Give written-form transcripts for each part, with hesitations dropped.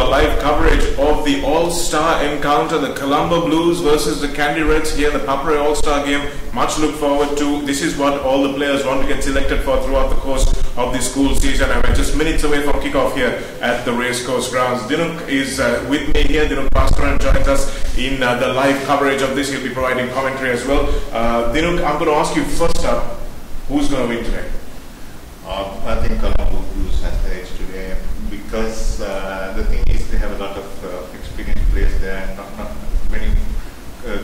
Live coverage of the All-Star encounter, the Colombo Blues versus the Kandy Reds here, the ThePapare All-Star game. Much look forward to. This is what all the players want to get selected for throughout the course of the school season. And we're just minutes away from kickoff here at the racecourse grounds. Dinuk is with me here. Dinuk Pastoran joins us in the live coverage of this. He'll be providing commentary as well. Dinuk, I'm going to ask you first up, who's going to win today? I think Colombo Blues has the edge today because the thing is they have a lot of experienced players there, and not many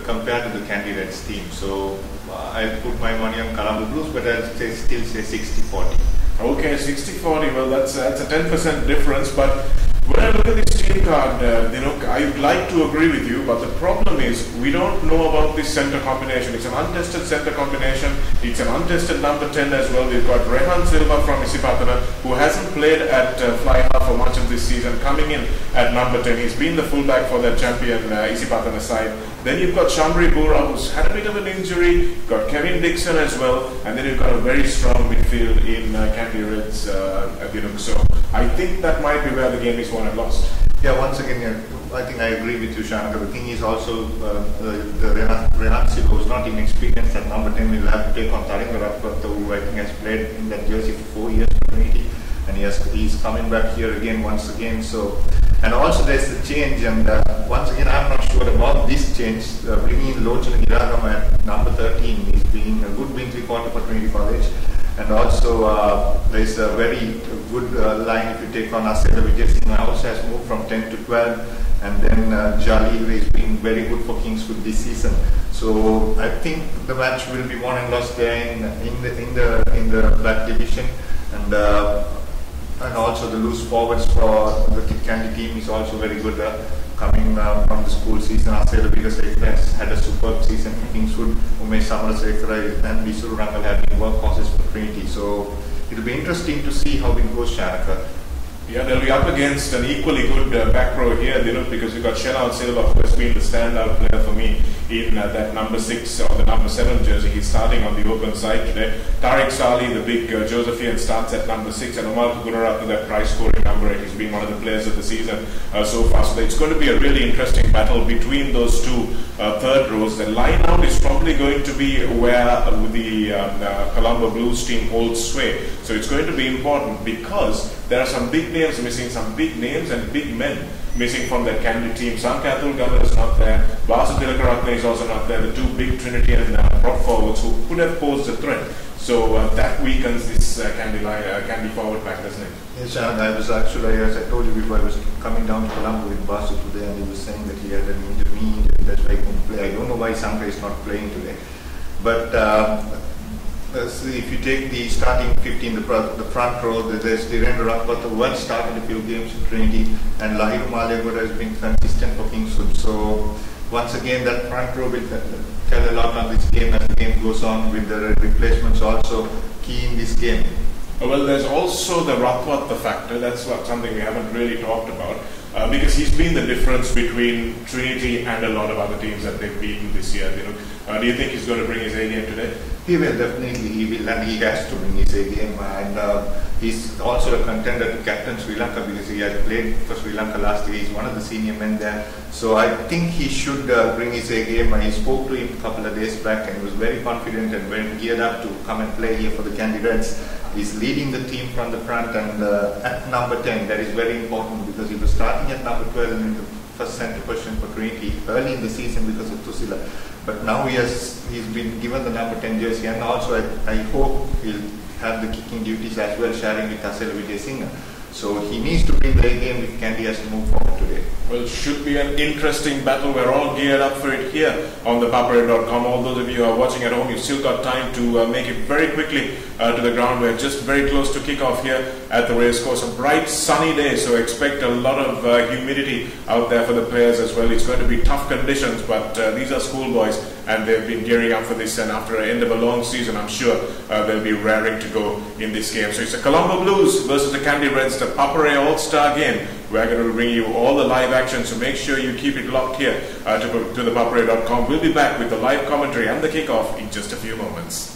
compared to the Kandy Reds team. So I put my money on Colombo Blues, but I'll still say 60-40. Okay, 60-40. Well, that's a 10% difference. But when I look at this team card, I'd like to agree with you, but the problem is we don't know about this centre combination. It's an untested centre combination. It's an untested number 10 as well. We've got Rehan Silva from Isipatana, who hasn't played at fly half for much of this season, coming in at number 10. He's been the fullback for their champion Isipatana side. Then you've got Shambri Bura, who's had a bit of an injury. You've got Kevin Dixon as well, and then you've got a very strong midfield in Kandy Reds. So I think that might be where the game is won and lost. Yeah, once again, I think I agree with you, Shanaka. The thing is also the Rehan Silva, who's not inexperienced at number 10, will have to take on Taringa Ratpatha, who I think has played in that jersey for 4 years for Trinity, and he's coming back here again once again. So, and also there's the change, and once again I'm not sure about this change. Bringing in Lochan Giragam at number 13 is being a good win 3/4 for Trinity College. And also there's a very good line if you take on Asela Vijay Singh, also has moved from 10 to 12, and then Jalil is being very good for Kingswood this season. So I think the match will be won and lost there in the black division, and also the loose forwards for the Kandy team is also very good. Coming from the school season, Asela Vijay has had a superb season for Kingswood. Umesh Samarasekara and Visuru Rangal have been workhorses for Trinity. So it'll be interesting to see how it goes, Shanaka. Yeah, they'll be up against an equally good back row here, because you've got Shenal Silva, who has been the standout player for me in that number 6 or the number 7 jersey. He's starting on the open side today. Tariq Sali, the big Josephian, starts at number 6, and Omar Gunaratha, that prize scoring number 8. He's been one of the players of the season so far. So it's going to be a really interesting battle between those two third rows. The line out is probably going to be where the Colombo Blues team holds sway. So it's going to be important because there are some big names missing, some big names and big men missing from that Kandy team. Sankathul Gala is not there. Vasu Tilakaratne is also not there. The two big Trinity and prop forwards who could have posed a threat. So that weakens this Kandy forward pack, doesn't it? Yes, and I was actually, as I told you before, I was coming down to Colombo with Vasu today, and he was saying that he had an injury, that's why he couldn't play. I don't know why Sanka is not playing today. But so if you take the starting 15, the front row, there's Dhirendra Rakpat, who once started a few games in Trinity, and Lahiru Malegoda has been consistent for Kingswood. So once again, that front row will tell a lot on this game as the game goes on, with the replacements also key in this game. Well, there's also the Ratwat factor. That's something we haven't really talked about. Because he's been the difference between Trinity and a lot of other teams that they've beaten this year. Do you think he's going to bring his A game today? He will, definitely he will, and he has to bring his A game. And he's also a contender to captain Sri Lanka because he had played for Sri Lanka last year. He's one of the senior men there. So I think he should bring his A game. I spoke to him a couple of days back and he was very confident and very geared up to come and play here for the Kandy Reds. He's leading the team from the front and at number 10. That is very important because he was starting at number 12 in the first centre position for Trinity early in the season because of Tusila. But now he's been given the number 10 jersey, and also I hope he'll have the kicking duties as well, sharing with Asela Vijay Singh. So he needs to bring the A game if Kandy has to move forward today. Well, it should be an interesting battle. We're all geared up for it here on ThePapare.com. All those of you who are watching at home, you've still got time to make it very quickly to the ground. We're just very close to kickoff here at the racecourse. A bright sunny day, so expect a lot of humidity out there for the players as well. It's going to be tough conditions, but these are schoolboys and they've been gearing up for this, and after the end of a long season, I'm sure they'll be raring to go in this game. So it's the Colombo Blues versus the Kandy Reds, the ThePapare All-Star game. We're going to bring you all the live action, so make sure you keep it locked here to ThePapare.com. We'll be back with the live commentary and the kickoff in just a few moments.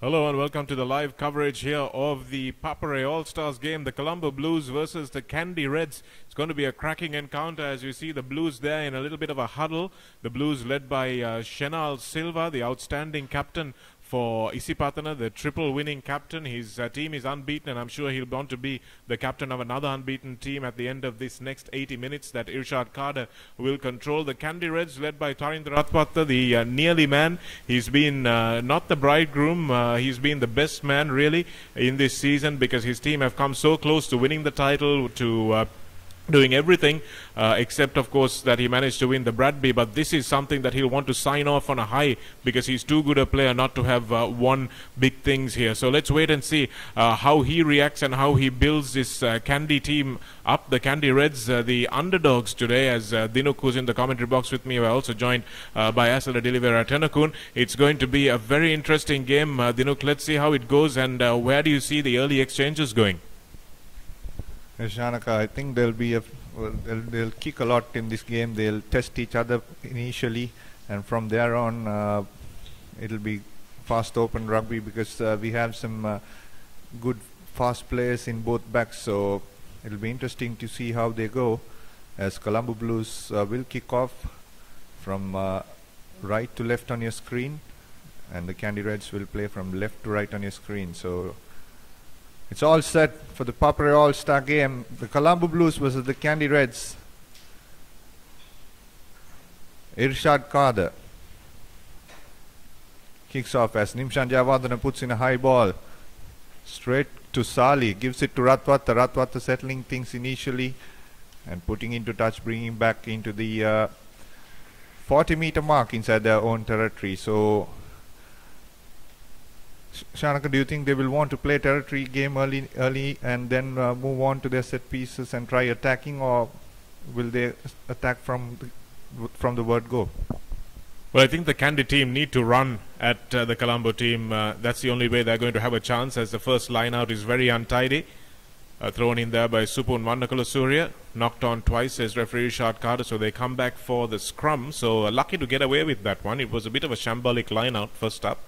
Hello and welcome to the live coverage here of the ThePapare All-Stars game, the Colombo Blues versus the Kandy Reds. It's going to be a cracking encounter as you see the Blues there in a little bit of a huddle. The Blues led by Shenal Silva, the outstanding captain for Isipatana, the triple winning captain. His team is unbeaten, and I'm sure he'll want to be the captain of another unbeaten team at the end of this next 80 minutes that Irshad Kader will control. The Kandy Reds led by Tarindra Ratwatta, the nearly man. He's been not the bridegroom, he's been the best man really in this season, because his team have come so close to winning the title, to doing everything except of course that he managed to win the Rugby. But this is something that he'll want to sign off on a high, because he's too good a player not to have won big things here. So let's wait and see how he reacts and how he builds this Kandy team up. The Kandy Reds, the underdogs today, as Dinuk, who's in the commentary box with me, we're also joined by Asala Delivera Tenakun. It's going to be a very interesting game. Dinuk, let's see how it goes, and where do you see the early exchanges going? Shanaka, I think they'll kick a lot in this game. They'll test each other initially, and from there on it'll be fast open rugby, because we have some good fast players in both backs. So it'll be interesting to see how they go, as Colombo Blues will kick off from right to left on your screen, and the Kandy Reds will play from left to right on your screen. So it's all set for the ThePapare All-Star game. The Colombo Blues versus the Kandy Reds. Irshad Kader kicks off as Nimshan Jayawardena puts in a high ball. Straight to Sali. Gives it to Ratwatta. Ratwatta settling things initially and putting into touch, bringing back into the 40-meter mark inside their own territory. So Shanaka, do you think they will want to play territory game early and then move on to their set pieces and try attacking, or will they attack from the word go? Well, I think the Kandy team need to run at the Colombo team. That's the only way they're going to have a chance, as the first line out is very untidy. Thrown in there by Supun Vandakula Surya. Knocked on twice as referee Irshad Kader, so they come back for the scrum. So lucky to get away with that one. It was a bit of a shambolic line out first up,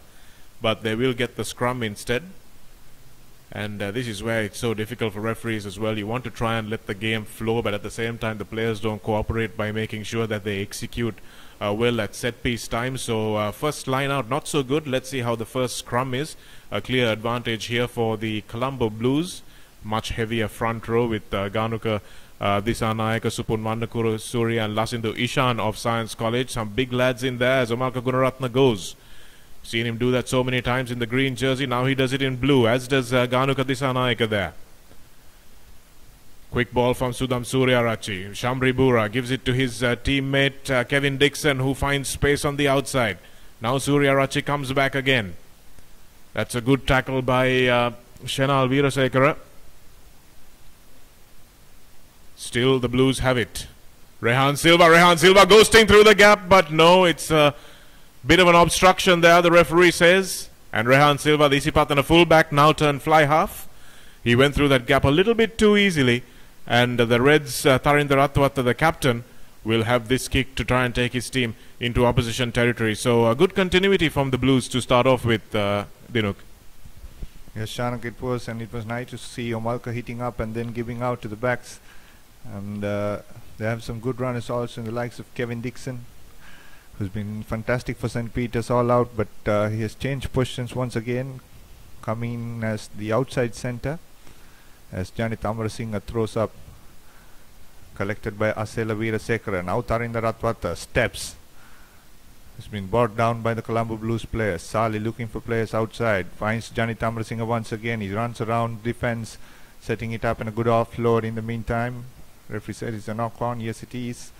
but they will get the scrum instead. And this is where it's so difficult for referees as well. You want to try and let the game flow, but at the same time the players don't cooperate by making sure that they execute well at set piece time. So first line out not so good. Let's see how the first scrum is. A clear advantage here for the Colombo Blues. Much heavier front row with Ganuka Disanayaka, Supun Vandakula Surya and Lasindu Ishan of Science College. Some big lads in there as Amarka Gunaratna goes. Seen him do that so many times in the green jersey. Now he does it in blue, as does Ganuka Disanayaka there. Quick ball from Sudham Suryarachi. Shamri Bura gives it to his teammate Kevin Dixon, who finds space on the outside. Now Suryarachi comes back again. That's a good tackle by Shenal Veerasekara. Still the Blues have it. Rehan Silva ghosting through the gap, but no, it's bit of an obstruction there, the referee says. And Rehan Silva, the Isipatana fullback, now turned fly half. He went through that gap a little bit too easily. And the Reds, Tarindra Ratwatta, the captain, will have this kick to try and take his team into opposition territory. So a good continuity from the Blues to start off with, Dinuk. Yes, Shanak, it was, and it was nice to see Omalka hitting up and then giving out to the backs. And they have some good runners also in the likes of Kevin Dixon, who's been fantastic for St. Peter's all out, but he has changed positions once again, coming as the outside centre, as Janit Amarasinghe throws up, collected by Asela Veerasekara. Now Tarindra Ratwatta steps. Has been brought down by the Colombo Blues players. Sali looking for players outside, finds Janit Amarasinghe once again. He runs around defence, setting it up in a good offload in the meantime. Referee said it's a knock on. Yes, it is.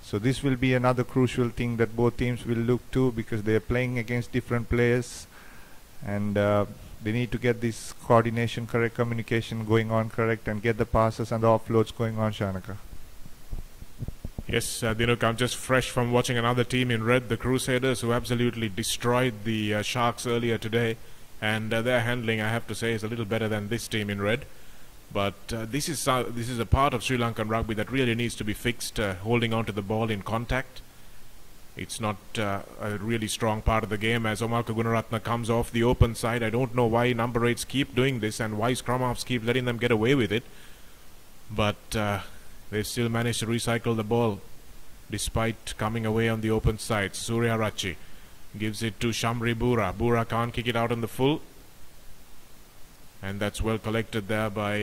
So this will be another crucial thing that both teams will look to, because they are playing against different players, and they need to get this coordination correct, communication going on correct, and get the passes and the offloads going on, Shanaka. Yes, Dinuk, I'm just fresh from watching another team in red, the Crusaders, who absolutely destroyed the Sharks earlier today, and their handling, I have to say, is a little better than this team in red. But this is a part of Sri Lankan rugby that really needs to be fixed, holding on to the ball in contact. It's not a really strong part of the game as Omarka Gunaratne comes off the open side. I don't know why number 8s keep doing this and why scrum-halves keep letting them get away with it. But they've still managed to recycle the ball despite coming away on the open side. Surya Rachi gives it to Shamri Bura. Bura can't kick it out on the full. And that's well collected there by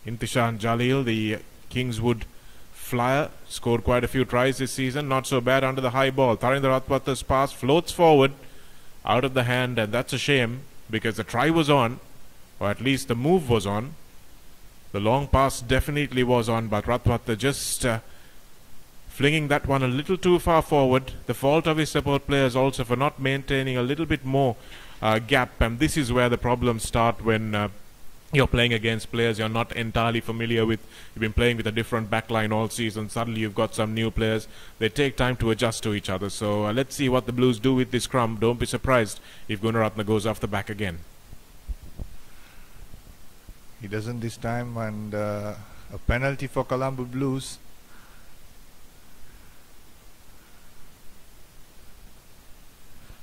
Intishan Jalil, the Kingswood Flyer. Scored quite a few tries this season. Not so bad under the high ball. Tarinder Ratwata's pass floats forward out of the hand, and that's a shame because the try was on, or at least the move was on. The long pass definitely was on, but Ratwata just flinging that one a little too far forward. The fault of his support players also for not maintaining a little bit more gap, and this is where the problems start when you're playing against players you're not entirely familiar with. You've been playing with a different backline all season. Suddenly you've got some new players. They take time to adjust to each other. So let's see what the Blues do with this scrum. Don't be surprised if Gunaratne goes off the back again. He doesn't this time, and a penalty for Colombo Blues.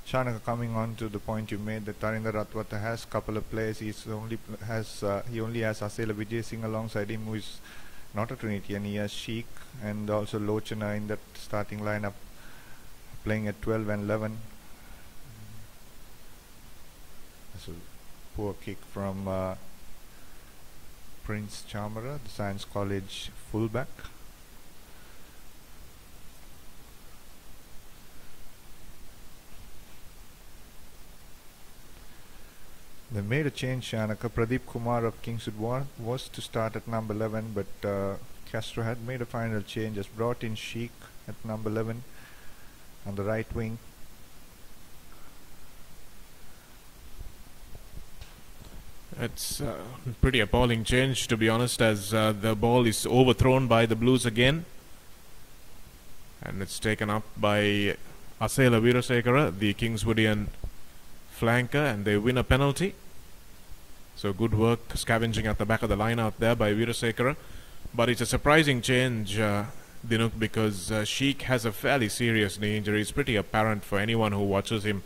Shanaka, coming on to the point you made that Tarinder Ratwata has a couple of players. He only has Asela Vijay Singh alongside him, who is not a Trinity, and he has Sheikh and also Lochana in that starting lineup, playing at 12 and 11. That's a poor kick from Prince Chamara, the Science College fullback. They made a change, Shanaka. Pradeep Kumar of Kingswood was to start at number 11, but Castro had made a final change, has brought in Sheikh at number 11 on the right wing. It's a pretty appalling change, to be honest, as the ball is overthrown by the Blues again. And it's taken up by Asela Veerasekara, the Kingswoodian flanker, and they win a penalty. So good work scavenging at the back of the line out there by Veerasekara. But it's a surprising change, Dinuk, because Sheikh has a fairly serious knee injury. It's pretty apparent for anyone who watches him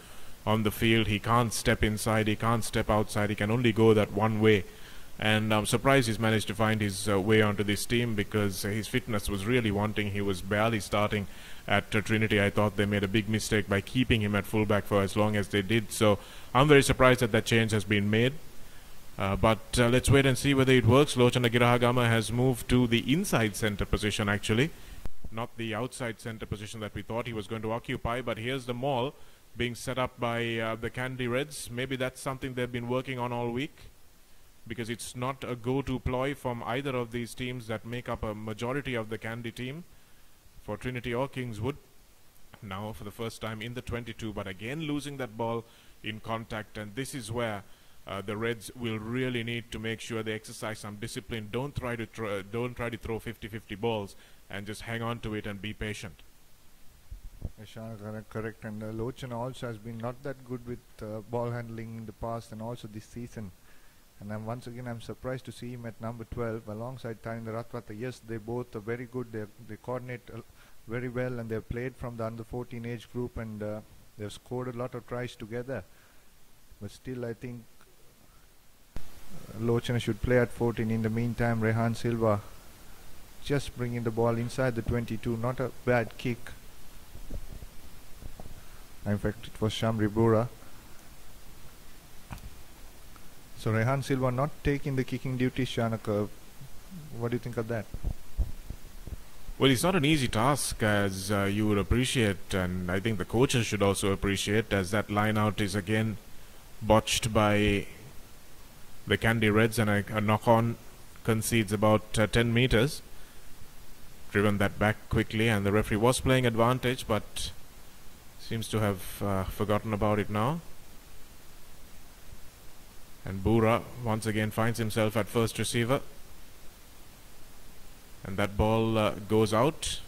on the field. He can't step inside, he can't step outside, he can only go that one way. And I'm surprised he's managed to find his way onto this team, because his fitness was really wanting. He was barely starting at Trinity. I thought they made a big mistake by keeping him at fullback for as long as they did. So I'm very surprised that that change has been made. But let's wait and see whether it works. Lochana Girahagama has moved to the inside centre position, actually, not the outside centre position that we thought he was going to occupy. But here's the maul being set up by the Kandy Reds. Maybe that's something they've been working on all week, because it's not a go-to ploy from either of these teams that make up a majority of the Kandy team, for Trinity or Kingswood. Now for the first time in the 22, but again losing that ball in contact, and this is where the Reds will really need to make sure they exercise some discipline. Don't try to throw 50-50 balls, and just hang on to it and be patient. Correct, and Lochana also has been not that good with ball handling in the past and also this season. And once again, I'm surprised to see him at number 12 alongside Tarinder Ratwata. Yes, they both are very good. They coordinate very well, and they've played from the under 14 age group, and they've scored a lot of tries together. But still, I think Lochana should play at 14. In the meantime, Rehan Silva just bringing the ball inside the 22. Not a bad kick. In fact, it was Shamri Bura. So Rehan Silva not taking the kicking duty, Shanaka. What do you think of that? Well, it's not an easy task, as you would appreciate, and I think the coaches should also appreciate, as that line out is again botched by the Kandy Reds, and a knock-on concedes about 10 meters. Driven that back quickly, and the referee was playing advantage, but seems to have forgotten about it now. And Bura once again finds himself at first receiver, and that ball goes out,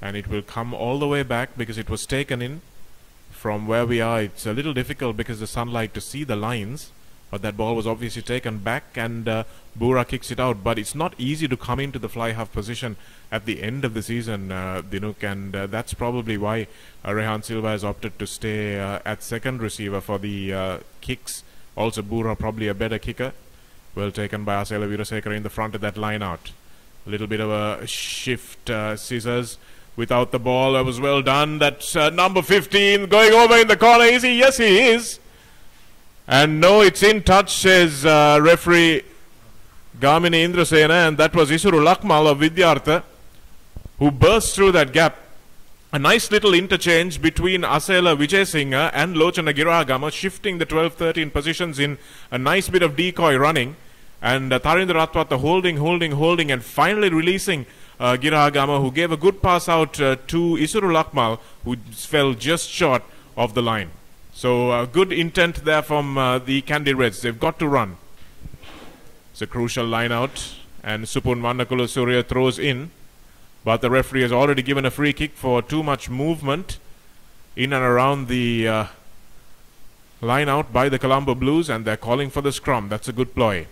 and it will come all the way back because it was taken in from where we are. It's a little difficult because of the sunlight to see the lines, but that ball was obviously taken back, and Bura kicks it out. But it's not easy to come into the fly half position at the end of the season, Dinuk, and that's probably why Rehan Silva has opted to stay at second receiver for the kicks. Also, Bura probably a better kicker. Well taken by Asela Veerasekara in the front of that line out. A little bit of a shift, scissors without the ball. That was well done. That's number 15 going over in the corner. Is he? Yes, he is. And no, it's in touch, says referee Gamini Indrasena, and that was Isuru Lakmal of Vidyartha who burst through that gap. A nice little interchange between Asela Vijayasinghe and Lochana Girahagama, shifting the 12-13 positions in a nice bit of decoy running. And Tharindra Ratwata holding, and finally releasing Girahagama, who gave a good pass out to Isuru Lakmal, who fell just short of the line. So good intent there from the Kandy Reds. They've got to run. It's a crucial line out, and Supun Vanakula Surya throws in. But the referee has already given a free kick for too much movement in and around the line out by the Colombo Blues, and they're calling for the scrum. That's a good ploy.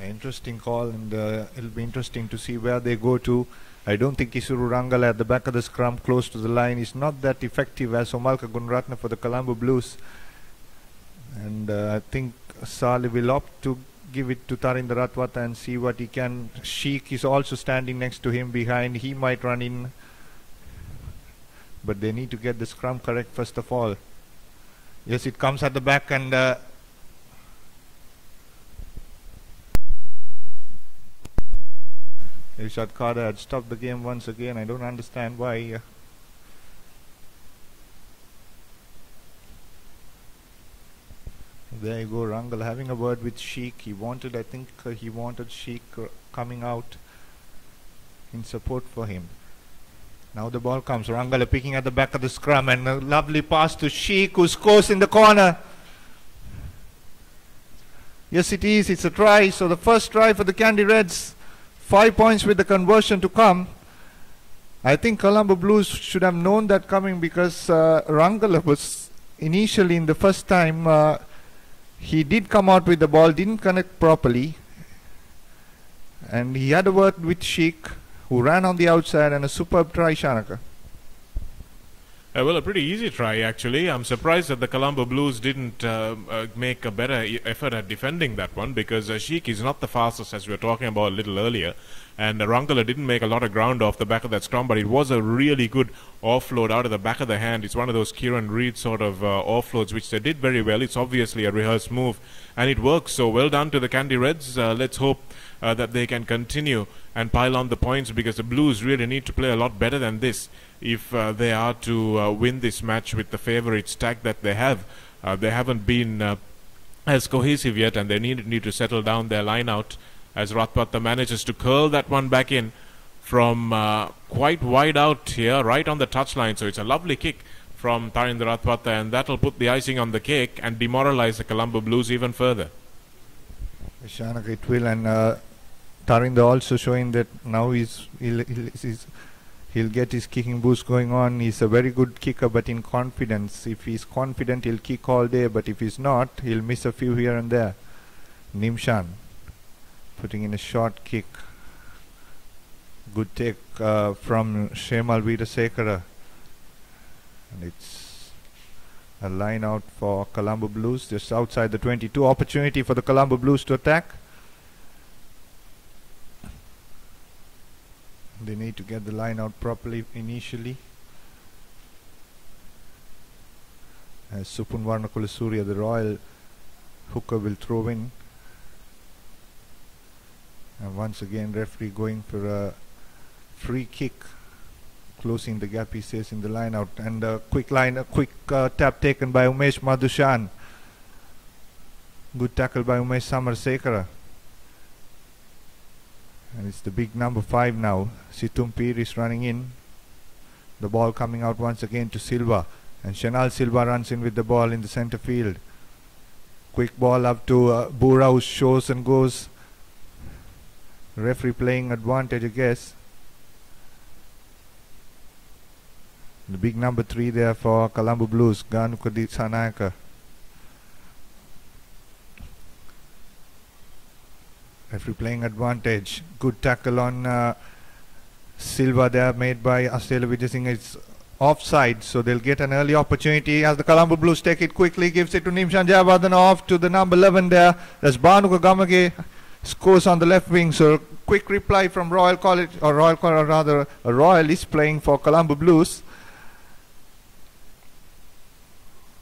Interesting call, and it'll be interesting to see where they go to. I don't think Isuru Rangala at the back of the scrum close to the line is not that effective as Omalka Gunratna for the Colombo Blues. And I think Saleh will opt to give it to Tharindra Ratwata and see what he can. Sheikh is also standing next to him behind. He might run in, but they need to get the scrum correct first of all. Yes, it comes at the back, and Irshad Khada had stopped the game once again. I don't understand why. There you go, Rangal having a word with Sheikh. He wanted, I think he wanted Sheikh coming out in support for him. Now the ball comes. Rangal picking at the back of the scrum, and a lovely pass to Sheikh, who scores in the corner. Yes, it is. It's a try. So the first try for the Kandy Reds. 5 points with the conversion to come. I think Colombo Blues should have known that coming, because Rangala was initially in the first time, he did come out with the ball, didn't connect properly, and he had a word with Sheikh, who ran on the outside, and a superb try, Shanaka. Well, a pretty easy try actually. I'm surprised that the Colombo Blues didn't make a better effort at defending that one, because Sheikh is not the fastest, as we were talking about a little earlier, and Rangala didn't make a lot of ground off the back of that scrum, but it was a really good offload out of the back of the hand. It's one of those Kieran Reid sort of offloads which they did very well. It's obviously a rehearsed move, and it works. So well done to the Kandy Reds. Let's hope that they can continue and pile on the points, because the Blues really need to play a lot better than this if they are to win this match with the favourite stack that they have. They haven't been as cohesive yet, and they need to settle down their line out, as Ratwata manages to curl that one back in from quite wide out here, right on the touchline. So it's a lovely kick from Tharindra Ratwata, and that'll put the icing on the cake and demoralize the Colombo Blues even further. Shanak, it will, and Tharindra also showing that now he'll get his kicking boost going on. He's a very good kicker, but in confidence. If he's confident, he'll kick all day, but if he's not, he'll miss a few here and there. Nimshan putting in a short kick. Good take from Shemal Veerasekara, and it's a line out for Colombo Blues, just outside the 22. Opportunity for the Colombo Blues to attack. They need to get the line out properly initially. As Supun Varnakula Surya, the Royal hooker, will throw in. And once again, referee going for a free kick, closing the gap, he says, in the line out. And a quick tap taken by Umesh Madhushan. Good tackle by Umesh Samarsekara. And it's the big number 5 now. Situmpir is running in. The ball coming out once again to Silva. And Shanal Silva runs in with the ball in the center field. Quick ball up to Bura, who shows and goes. Referee playing advantage, I guess. The big number 3 there for Colombo Blues, Ganukadi Sanayaka. Referee playing advantage. Good tackle on Silva there made by Asela Vijay. It's offside, so they'll get an early opportunity as the Colombo Blues take it quickly, gives it to Nimshan Jayawardene off to the number 11 there. That's Bhanuka Gamage scores on the left wing, so quick reply from Royal College, or rather Royal is playing for Colombo Blues.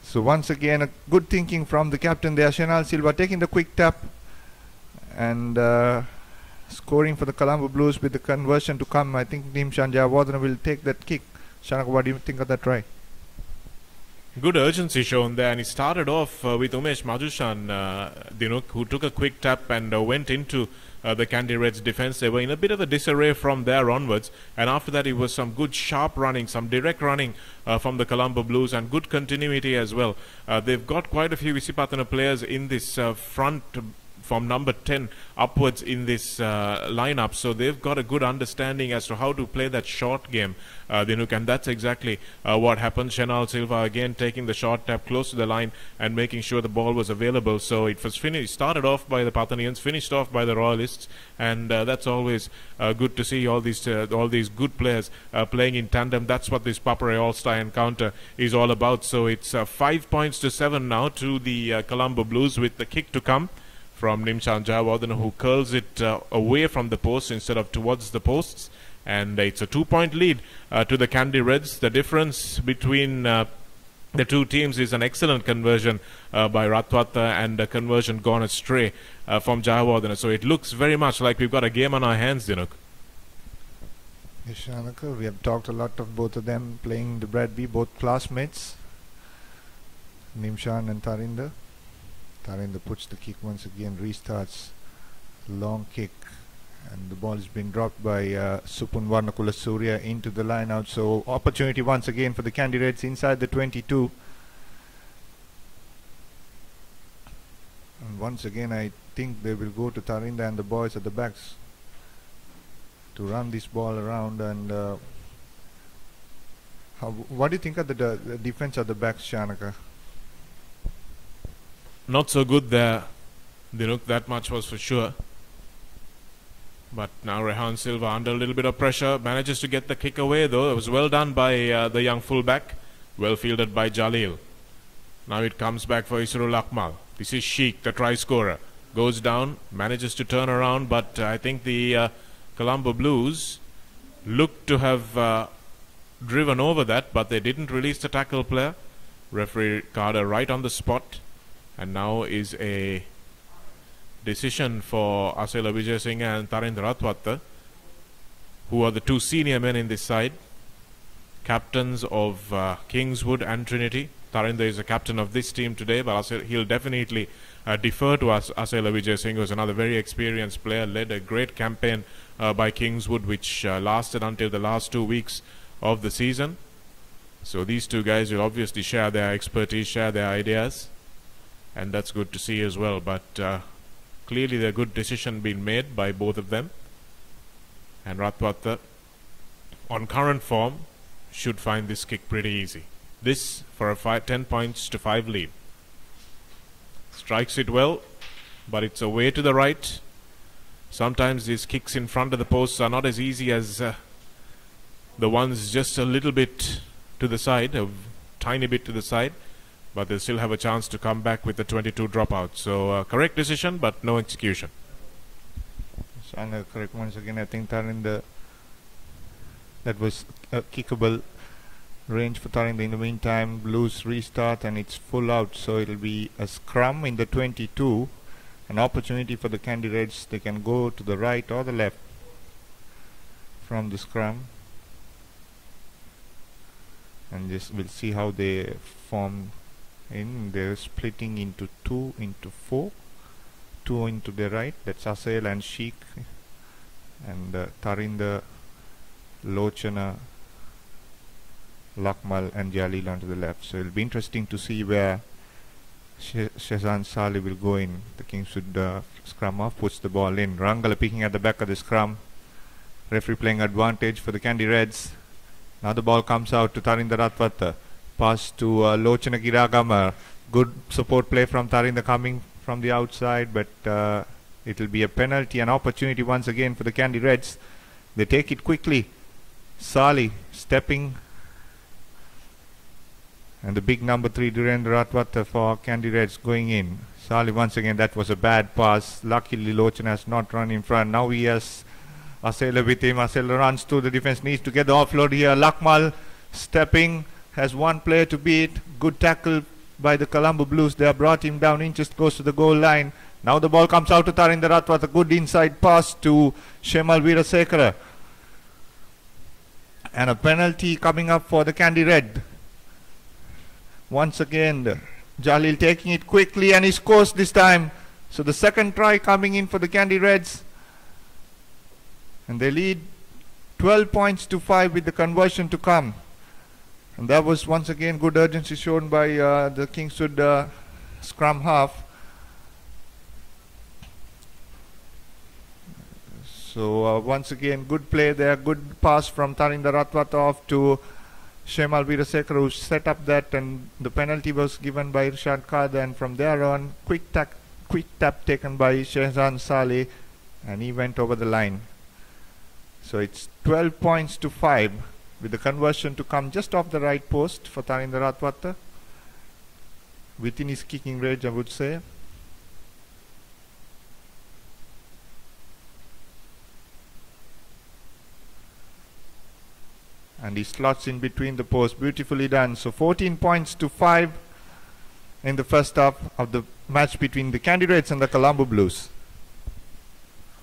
So once again a good thinking from the captain there, Shenal Silva taking the quick tap and scoring for the Colombo Blues with the conversion to come. I think Nimshan Jayawardene will take that kick. Shanaka, what do you think of that try? Good urgency shown there, and he started off with Umesh Majushan, Dinuk, who took a quick tap and went into the Kandy Reds defense. They were in a bit of a disarray from there onwards, and after that it was some good sharp running, some direct running from the Colombo Blues, and good continuity as well. They've got quite a few Visipatana players in this front from number 10 upwards in this lineup, so they've got a good understanding as to how to play that short game, Dinuk, and that's exactly what happened. Shenal Silva again taking the short tap close to the line and making sure the ball was available. So it was finished, started off by the Pathanians, finished off by the Royalists, and that's always good to see all these good players playing in tandem. That's what this ThePapare All-Star encounter is all about. So it's 5 points to 7 now to the Colombo Blues, with the kick to come from Nimshan Jayawardene, who curls it away from the post instead of towards the posts, and it's a 2-point lead to the Kandy Reds. The difference between the two teams is an excellent conversion by Ratwata and a conversion gone astray from Jayawardene. So it looks very much like we've got a game on our hands, Dinuk. Yes, Shanaka, we have talked a lot of both of them playing the Rugby, both classmates, Nimshan and Tarinder. Tarinder puts the kick once again, restarts, long kick, and the ball has been dropped by Supun Varnakula Surya into the line out. So opportunity once again for the Kandy Reds inside the 22. And once again I think they will go to Tarinder and the boys at the backs to run this ball around. And what do you think of the defense at the backs, Shanaka? Not so good there, Dinuk, that much was for sure. But now Rehan Silva under a little bit of pressure, manages to get the kick away though. It was well done by the young fullback, well fielded by Jalil. Now it comes back for Isrul Akmal. This is Sheikh, the try scorer. Goes down, manages to turn around, but I think the Colombo Blues looked to have driven over that, but they didn't release the tackle player. Referee Carter right on the spot. And now is a decision for Asela Vijay Singh and Tarinder Ratwata, who are the two senior men in this side, captains of Kingswood and Trinity. Tarinder is the captain of this team today, but he'll definitely defer to Asela Vijay Singh, who is another very experienced player, led a great campaign by Kingswood, which lasted until the last 2 weeks of the season. So these two guys will obviously share their expertise, share their ideas, and that's good to see as well. But clearly the good decision being made by both of them, and Ratwata on current form should find this kick pretty easy. This for a 10 points to 5 lead. Strikes it well, but it's away to the right. Sometimes these kicks in front of the posts are not as easy as the ones just a little bit to the side, a tiny bit to the side, but they'll still have a chance to come back with the 22 dropout. So correct decision, but no execution. And correct once again. I think Tarinder, that was a kickable range for Tarinder. In the meantime, Blues restart and it's full out, so it'll be a scrum in the 22. An opportunity for the Kandy Reds. They can go to the right or the left from the scrum, and just we'll see how they form. They're splitting into 2 into 4, 2 into the right, that's Asel and Sheikh, and Tarinder, Lochana, Lakmal and Jalil onto the left. So it'll be interesting to see where Shazan Saleh will go in. The Kings would scrum off, puts the ball in. Rangala picking at the back of the scrum. Referee playing advantage for the Kandy Reds. Now the ball comes out to Tarinder Ratwata. Pass to Lochana Giragama. Good support play from Tarinder coming from the outside, but It will be a penalty, an opportunity once again for the Kandy Reds. They take it quickly. Sali stepping. And the big number 3, Dhirendra Ratwata for Kandy Reds going in. Sali once again, that was a bad pass. Luckily Lochan has not run in front. Now he has Asela with him. Asela runs to the defense, needs to get the offload here. Lakmal stepping, has one player to beat. Good tackle by the Colombo Blues. They have brought him down inches close to the goal line. Now the ball comes out to Tarinder Ratwat. A good inside pass to Shemal Veerasekara. And a penalty coming up for the Kandy Red. Once again, Jalil taking it quickly and he scores this time. So the second try coming in for the Kandy Reds. And they lead 12 points to 5 with the conversion to come. And that was once again good urgency shown by the Kingswood scrum half. So once again good play there, good pass from Tarinder Ratwat off to Shemal Veerasekara, who set up that, and the penalty was given by Irshad Qad, and from there on quick tap taken by Shehzan Saleh, and he went over the line. So it's 12 points to 5 with the conversion to come just off the right post for Tarinder Ratwata, within his kicking range I would say. And he slots in between the posts, beautifully done. So 14 points to 5 in the first half of the match between the Kandy Reds and the Colombo Blues.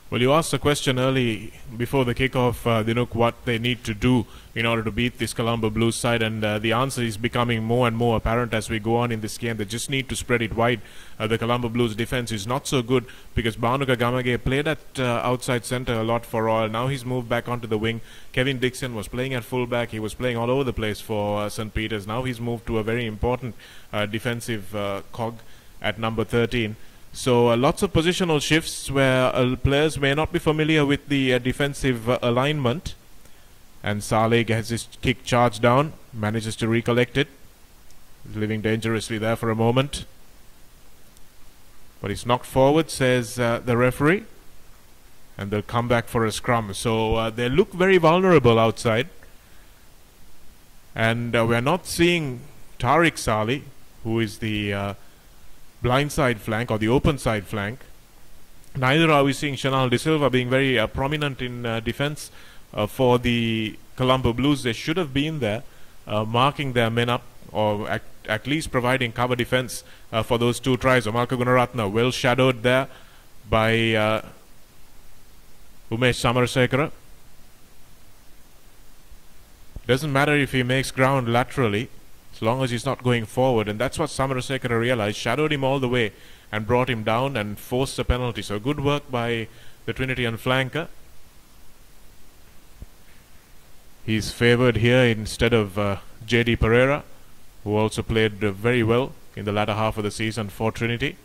Well, you asked a question early before the kickoff, Dinuk, what they need to do in order to beat this Colombo Blues side, and the answer is becoming more and more apparent as we go on in this game. They just need to spread it wide. The Colombo Blues defense is not so good because Bhanuka Gamage played at outside centre a lot for Royal. Now he's moved back onto the wing. Kevin Dixon was playing at fullback. He was playing all over the place for St. Peter's. Now he's moved to a very important defensive cog at number 13. So lots of positional shifts where players may not be familiar with the defensive alignment. And Saleh has his kick charged down, manages to recollect it. He's living dangerously there for a moment. But he's knocked forward, says the referee. And they'll come back for a scrum. So they look very vulnerable outside. And we're not seeing Tariq Saleh, who is the blind side flank or the open side flank. Neither are we seeing Chanel De Silva being very prominent in defense for the Colombo Blues. They should have been there marking their men up, or at least providing cover defense for those two tries. Omarka Gunaratna well shadowed there by Umesh Samarasekara. Doesn't matter if he makes ground laterally, as long as he's not going forward, and that's what Samarasekara realized. Shadowed him all the way and brought him down and forced a penalty. So good work by the Trinitian flanker. He's favoured here instead of J.D. Pereira, who also played very well in the latter half of the season for Trinity.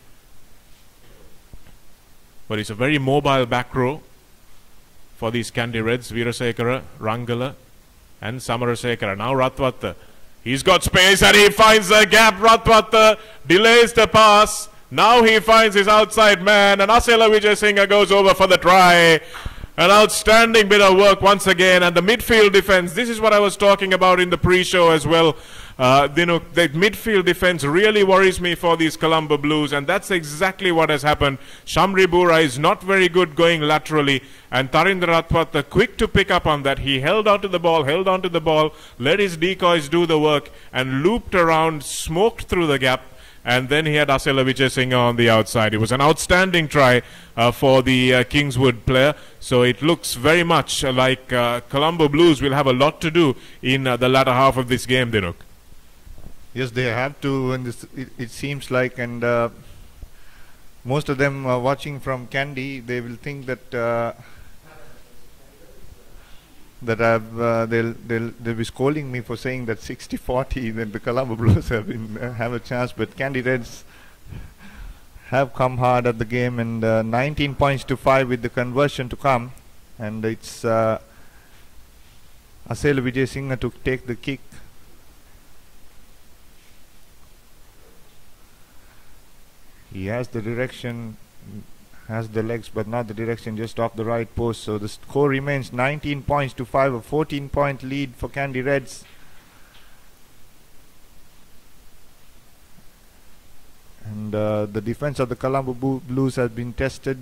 But it's a very mobile back row for these Kandy Reds. Veerasekara, Rangala and Samarasekara. Now Ratwata. He's got space and he finds a gap. Ratwata delays the pass. Now he finds his outside man, and Asela Vijayasinghe goes over for the try. An outstanding bit of work once again. And the midfield defense, this is what I was talking about in the pre-show as well. The midfield defense really worries me for these Colombo Blues, and that's exactly what has happened. Shamri Bura is not very good going laterally, and Tarinder Ratwata quick to pick up on that. He held onto the ball, let his decoys do the work, and looped around, smoked through the gap. And then he had Asela Vijayasinghe on the outside. It was an outstanding try for the Kingswood player. So it looks very much like Colombo Blues will have a lot to do in the latter half of this game, Dinuk. Yes, they have to, and it seems like, and most of them watching from Kandy, they will think that they'll be scolding me for saying that 60-40 that the Colombo Blues have a chance, but Kandy Reds have come hard at the game, and 19 points to 5 with the conversion to come, and it's Asela Vijayasinghe to take the kick. He has the direction, has the legs but not the direction, just off the right post. So the score remains 19 points to 5, a 14-point lead for Kandy Reds. And the defense of the Colombo Blues has been tested,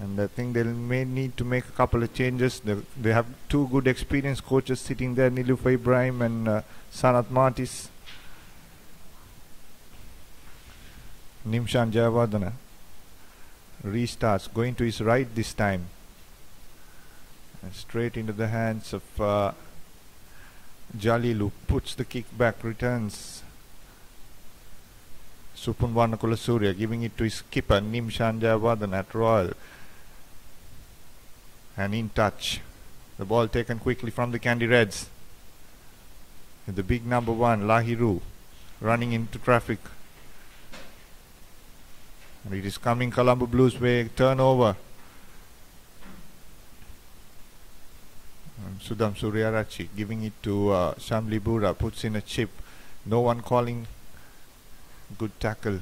and I think they may need to make a couple of changes. They have two good experienced coaches sitting there, Nilufa Ibrahim and Sanat Martis. Nimshan Jayawardena restarts, going to his right this time, and straight into the hands of Jalilu. Puts the kick back, returns. Supun Varnakula Surya giving it to his skipper Nimshan Jayawardena at Royal, and in touch. The ball taken quickly from the Kandy Reds. With the big number 1 Lahiru running into traffic. And it is coming Colombo Blues way, turnover. And Sudham Suryarachi giving it to Shamli Bura, puts in a chip. No one calling. Good tackle.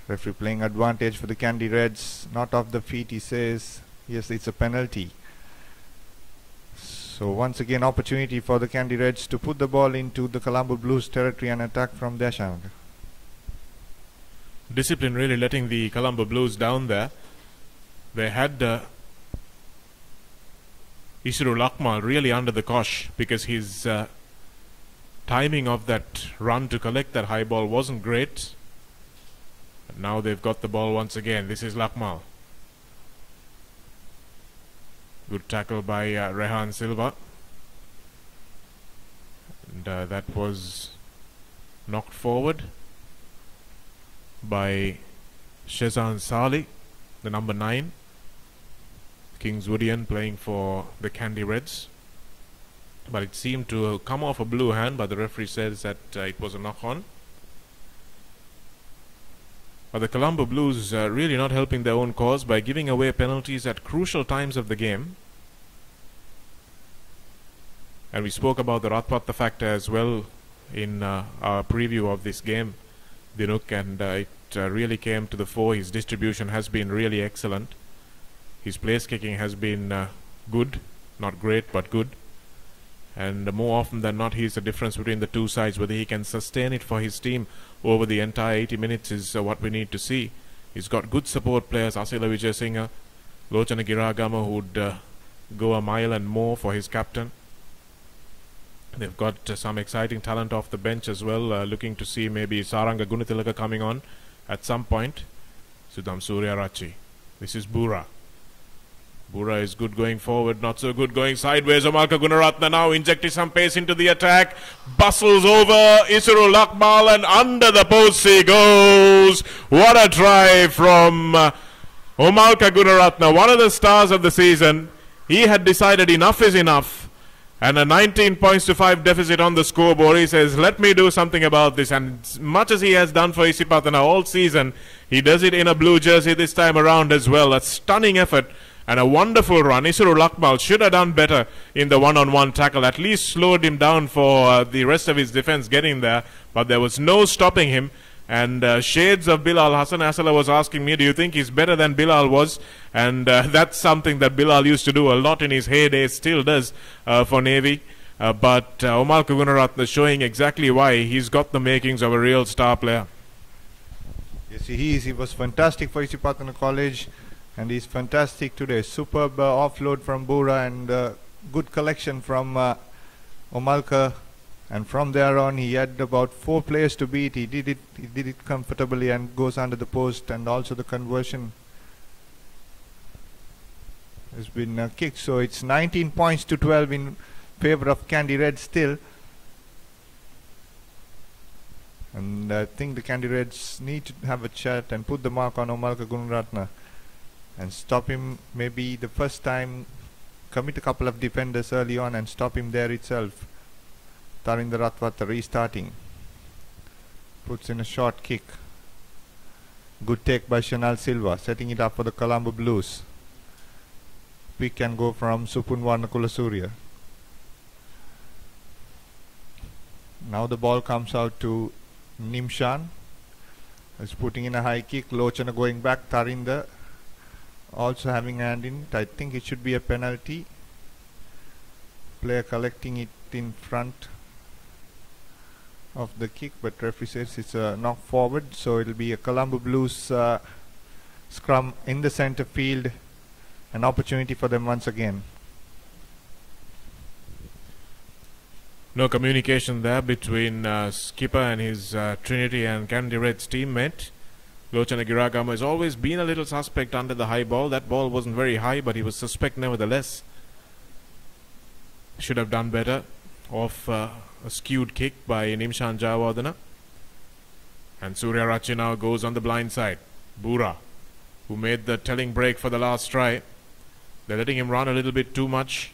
Referee playing advantage for the Kandy Reds. Not off the feet, he says. Yes, it's a penalty. So once again, opportunity for the Kandy Reds to put the ball into the Colombo Blues territory and attack from there. Discipline really letting the Colombo Blues down there. They had Isuru Lakmal really under the cosh, because his timing of that run to collect that high ball wasn't great. But now they've got the ball once again. This is Lakmal. Good tackle by Rehan Silva. And that was knocked forward by Shezan Sali, the number 9. Kingswoodian playing for the Kandy Reds. But it seemed to come off a blue hand, but the referee says that it was a knock-on. But the Colombo Blues really not helping their own cause by giving away penalties at crucial times of the game. And we spoke about the Ratpatha factor as well in our preview of this game, Dinuk, and it really came to the fore. His distribution has been really excellent. His place kicking has been good, not great, but good. And more often than not, he's the difference between the two sides. Whether he can sustain it for his team over the entire 80 minutes is what we need to see. He's got good support players, Asila Vijayasinghe, Lochana Giragama, who'd go a mile and more for his captain. They've got some exciting talent off the bench as well, looking to see maybe Saranga Gunatilaka coming on at some point. Sudham Suryarachi. This is Bura. Bura is good going forward, not so good going sideways. Omalka Gunaratna now injecting some pace into the attack. Bustles over Isuru Lakmal, and under the post he goes. What a try from Omalka Gunaratna, one of the stars of the season. He had decided enough is enough. And a 19 points to 5 deficit on the scoreboard. He says, let me do something about this. And as much as he has done for Isipatana all season, he does it in a blue jersey this time around as well. A stunning effort and a wonderful run. Isuru Lakmal should have done better in the one-on-one tackle. At least slowed him down for the rest of his defense getting there. But there was no stopping him. And shades of Bilal. Hassan Asala was asking me, do you think he's better than Bilal was? And that's something that Bilal used to do a lot in his heyday, still does for Navy. But Omalka Gunaratna showing exactly why he's got the makings of a real star player. Yes, he is. He was fantastic for Isipatana College, and he's fantastic today. Superb offload from Bura, and good collection from Omalka. And from there on, he had about 4 players to beat. He did it comfortably and goes under the post, and also the conversion has been kicked. So it's 19 points to 12 in favor of Kandy Reds still. And I think the Kandy Reds need to have a chat and put the mark on Omalka Gunaratna and stop him. Maybe the first time, commit a couple of defenders early on and stop him there itself. Tarinder Ratwata restarting. Puts in a short kick. Good take by Chanel Silva, setting it up for the Colombo Blues. Pick and go from Supun Varnakula Surya. Now the ball comes out to Nimshan. He's putting in a high kick. Lochana going back. Tarinder also having a hand in it. I think it should be a penalty. Player collecting it in front of the kick, but referee says it's a knock forward, so it'll be a Colombo Blues scrum in the center field. An opportunity for them once again. No communication there between skipper and his Trinity and Kandy Red's teammate. Lochana Giragama has always been a little suspect under the high ball. That ball wasn't very high, but he was suspect nevertheless. Should have done better. Off a skewed kick by Nimshan Jayawardena. And Surya Rachi now goes on the blind side. Bura, who made the telling break for the last try. They're letting him run a little bit too much.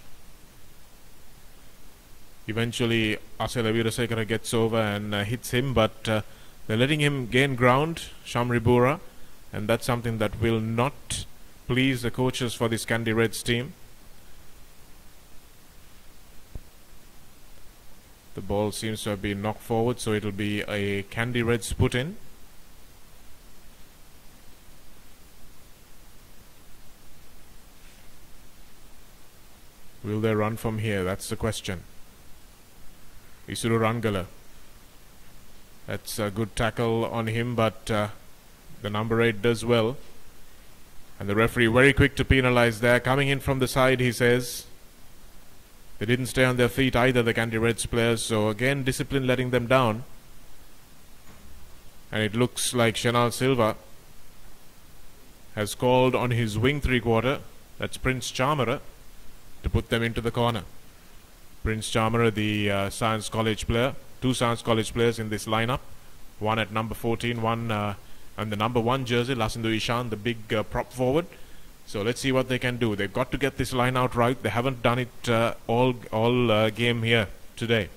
Eventually, Asela Veerasekara gets over and hits him, but they're letting him gain ground, Shamri Bura, and that's something that will not please the coaches for this Kandy Reds team. The ball seems to have been knocked forward, so it'll be a Kandy Reds put in. Will they run from here? That's the question. Isuru Rangala. That's a good tackle on him, but the number 8 does well. And the referee very quick to penalise there. Coming in from the side, he says. They didn't stay on their feet either, the Kandy Reds players. So again, discipline letting them down. And it looks like Shenal Silva has called on his wing 3/4. That's Prince Chamara, to put them into the corner. Prince Chamara, the Science College player. 2 Science College players in this lineup. One at number 14, one on the number 1 jersey, Lasindu Ishan, the big prop forward. So let's see what they can do. They've got to get this line out right. They haven't done it all game here today.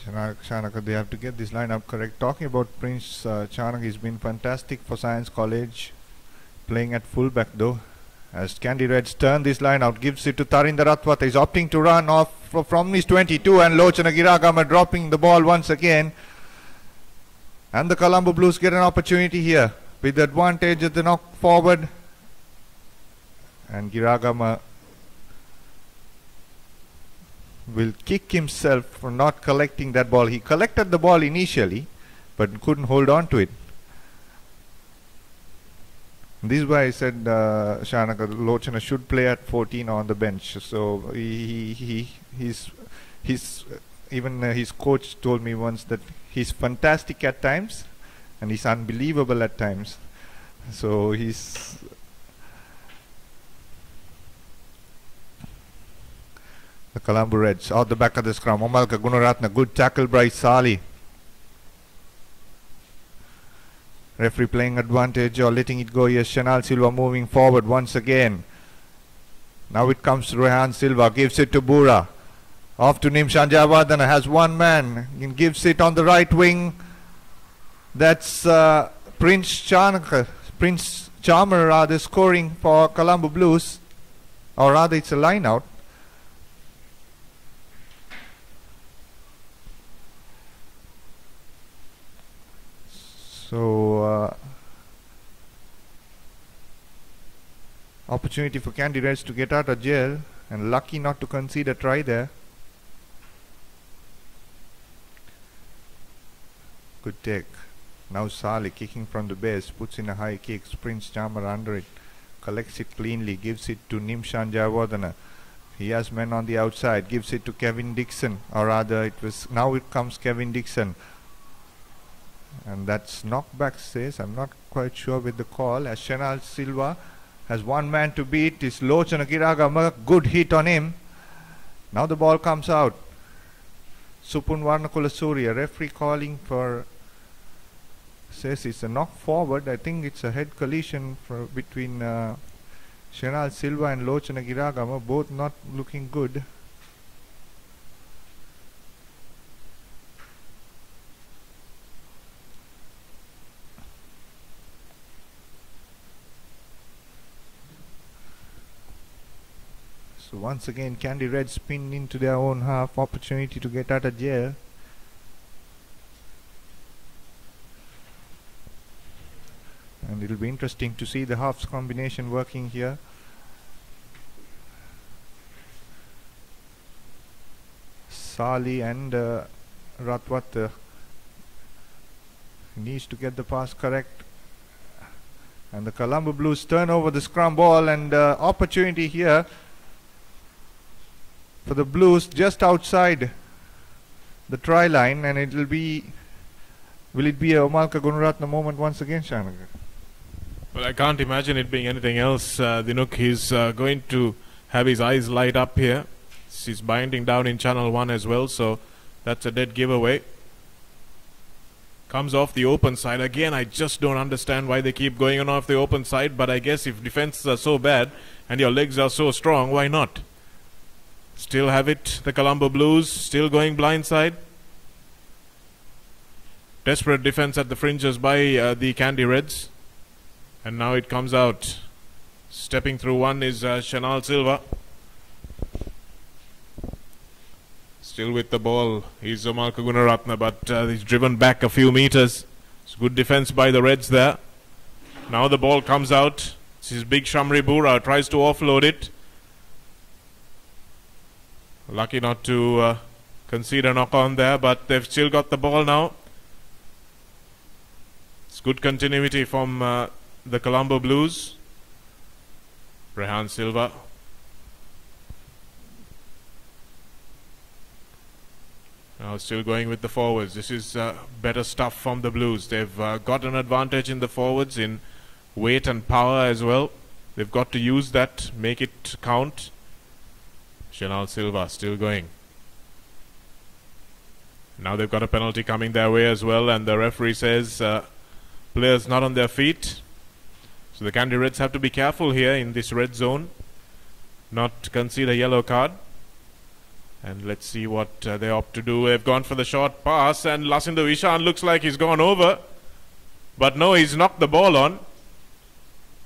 Shanaka, they have to get this line up correct. Talking about Prince Chanak, he's been fantastic for Science College, playing at fullback though. As Kandy Reds turn this line out, gives it to Tarinder Ratwata. He's opting to run off from his 22, and Lochana Giragama dropping the ball once again. And the Colombo Blues get an opportunity here with the advantage of the knock forward. And Giragama will kick himself for not collecting that ball. He collected the ball initially, but couldn't hold on to it. This is why I said Shanaka Lochana should play at 14 on the bench. So he's even his coach told me once that he's fantastic at times and he's unbelievable at times. So he's the Colombo Reds out the back of the scrum. Omalka Gunaratna, good tackle by Sali. Referee playing advantage or letting it go. Yes, Shenal Silva moving forward once again. Now it comes to Rehan Silva, gives it to Bura. Off to Nimshan Jayawardena, has one man, and gives it on the right wing. That's Prince Charmer rather scoring for Colombo Blues, or rather it's a line out. So opportunity for Kandy Reds to get out of jail, and lucky not to concede a try there. Good take. Now Saleh kicking from the base, puts in a high kick, Prince Chamar under it, collects it cleanly, gives it to Nimshan Jayawardena. He has men on the outside, gives it to Kevin Dixon, or rather now it comes Kevin Dixon. And that's knockback says, I'm not quite sure with the call, as Shenal Silva has one man to beat. Is Lochana Giragama, good hit on him. Now the ball comes out. Supun Varnakula Surya, referee calling for, says it's a knock forward. I think it's a head collision between Shenal Silva and Lochana Giragama, both not looking good. once again Kandy Red spin into their own half, opportunity to get out of jail. And it'll be interesting to see the halves combination working here. Sali and Ratwat needs to get the pass correct. And the Colombo Blues turn over the scrum ball, and opportunity here for the Blues just outside the try line, and will it be a Omalka Gunaratne moment once again, Shanaka? Well, I can't imagine it being anything else. Dinuk, he's going to have his eyes light up here. He's binding down in channel 1 as well, so that's a dead giveaway. Comes off the open side. Again, I just don't understand why they keep going on off the open side, but I guess if defenses are so bad and your legs are so strong, why not? Still have it, the Colombo Blues, still going blindside. Desperate defense at the fringes by the Kandy Reds. And now it comes out. Stepping through one is Shanal Silva. Still with the ball, he's Omalka Gunaratne, but he's driven back a few meters. It's good defense by the Reds there. Now the ball comes out. This is Big Shamri Bura, tries to offload it. Lucky not to concede a knock on there, but they've still got the ball now. It's good continuity from the Colombo Blues. Rehan Silva. Now still going with the forwards. This is better stuff from the Blues. They've got an advantage in the forwards in weight and power as well. They've got to use that, make it count. Shanal Silva still going. Now they've got a penalty coming their way as well, and the referee says players not on their feet. So the Kandy Reds have to be careful here in this red zone, not concede a yellow card. And let's see what they opt to do. They've gone for the short pass, and Lasindu Ishan looks like he's gone over. But no, he's knocked the ball on.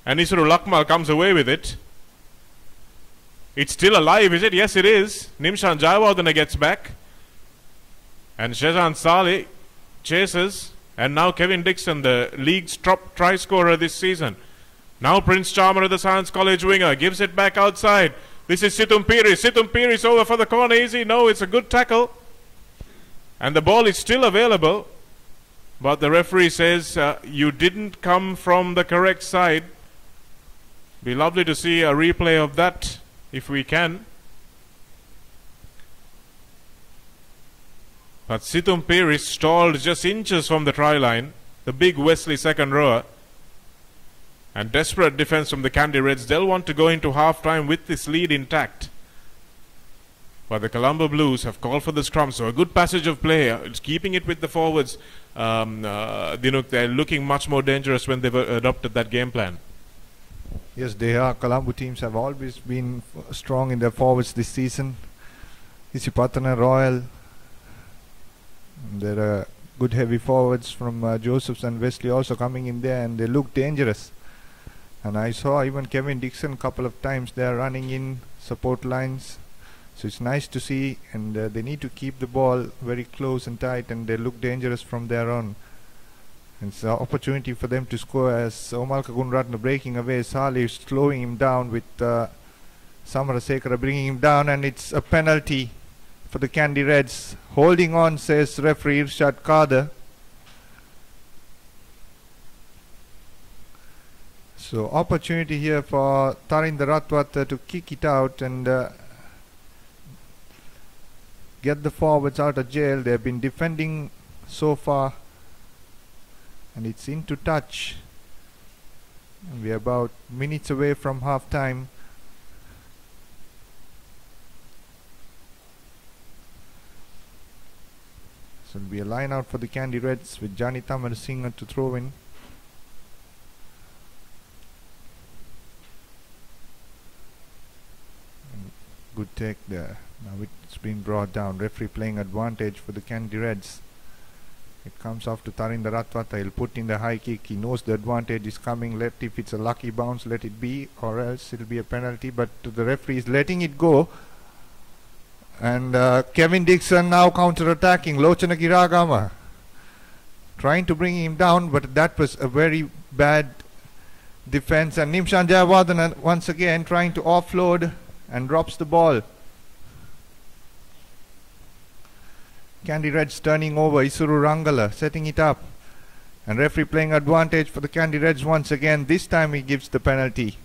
And Isuru Lakmal comes away with it. It's still alive, is it? Yes, it is. Nimshan Jayawardene gets back. And Shezan Saleh chases. And now Kevin Dixon, the league's top try scorer this season. Now Prince Charmer of the Science College winger gives it back outside. This is Situm Piri. Situm Piri is over for the corner. Easy. No, it's a good tackle. And the ball is still available. But the referee says you didn't come from the correct side. Be lovely to see a replay of that if we can. But Situm Piri stalled just inches from the try line. The big Wesley second rower. And desperate defense from the Kandy Reds. They'll want to go into half-time with this lead intact. But the Colombo Blues have called for the scrum. So a good passage of play. It's keeping it with the forwards. They're looking much more dangerous when they've adopted that game plan. Yes, they are. Colombo teams have always been strong in their forwards this season. Isipatana Royal. There are good heavy forwards from Josephs and Wesley also coming in there, and they look dangerous. And I saw even Kevin Dixon a couple of times there running in support lines. So it's nice to see, and they need to keep the ball very close and tight, and they look dangerous from there on. And it's an opportunity for them to score as Omalka Gunaratne breaking away. Salih slowing him down with Samarasekara bringing him down, and it's a penalty for the Kandy Reds. Holding on, says referee Irshad Kader. So opportunity here for Tarinder Ratwat to kick it out and get the forwards out of jail. They've been defending so far, and it's into touch. And we're about minutes away from half time. So it'll be a line out for the Kandy Reds with Jani Tamar Singh to throw in. Good take there. Now it's been brought down. Referee playing advantage for the Kandy Reds. It comes off to Tarinder Ratwata. He'll put in the high kick. He knows the advantage is coming. If it's a lucky bounce, let it be, or else it'll be a penalty. But the referee is letting it go. And Kevin Dixon now counter-attacking. Lochana Giragama trying to bring him down, but that was a very bad defense. And Nimshan Jayawardene once again trying to offload and drops the ball. Kandy Reds turning over. Isuru Rangala setting it up. And referee playing advantage for the Kandy Reds once again. This time he gives the penalty.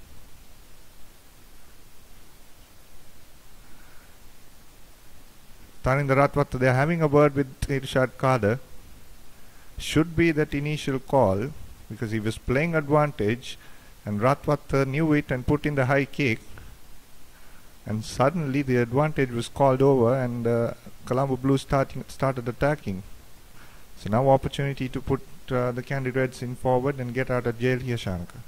Tarinder Ratwata, they are having a word with Irshad Kader. Should be that initial call because he was playing advantage and Ratwata knew it and put in the high kick. And suddenly the advantage was called over and Colombo Blues started attacking. So now opportunity to put the Kandy Reds in forward and get out of jail here, Shanaka.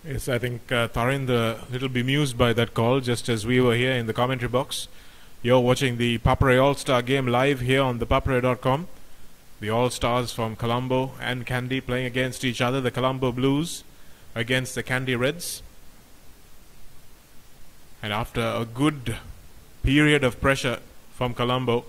Yes, I think Tarinder a little bemused by that call, just as we were here in the commentary box. You're watching the ThePapare All-Star game live here on ThePapare.com. The All-Stars from Colombo and Kandy playing against each other. The Colombo Blues against the Kandy Reds. And after a good period of pressure from Colombo,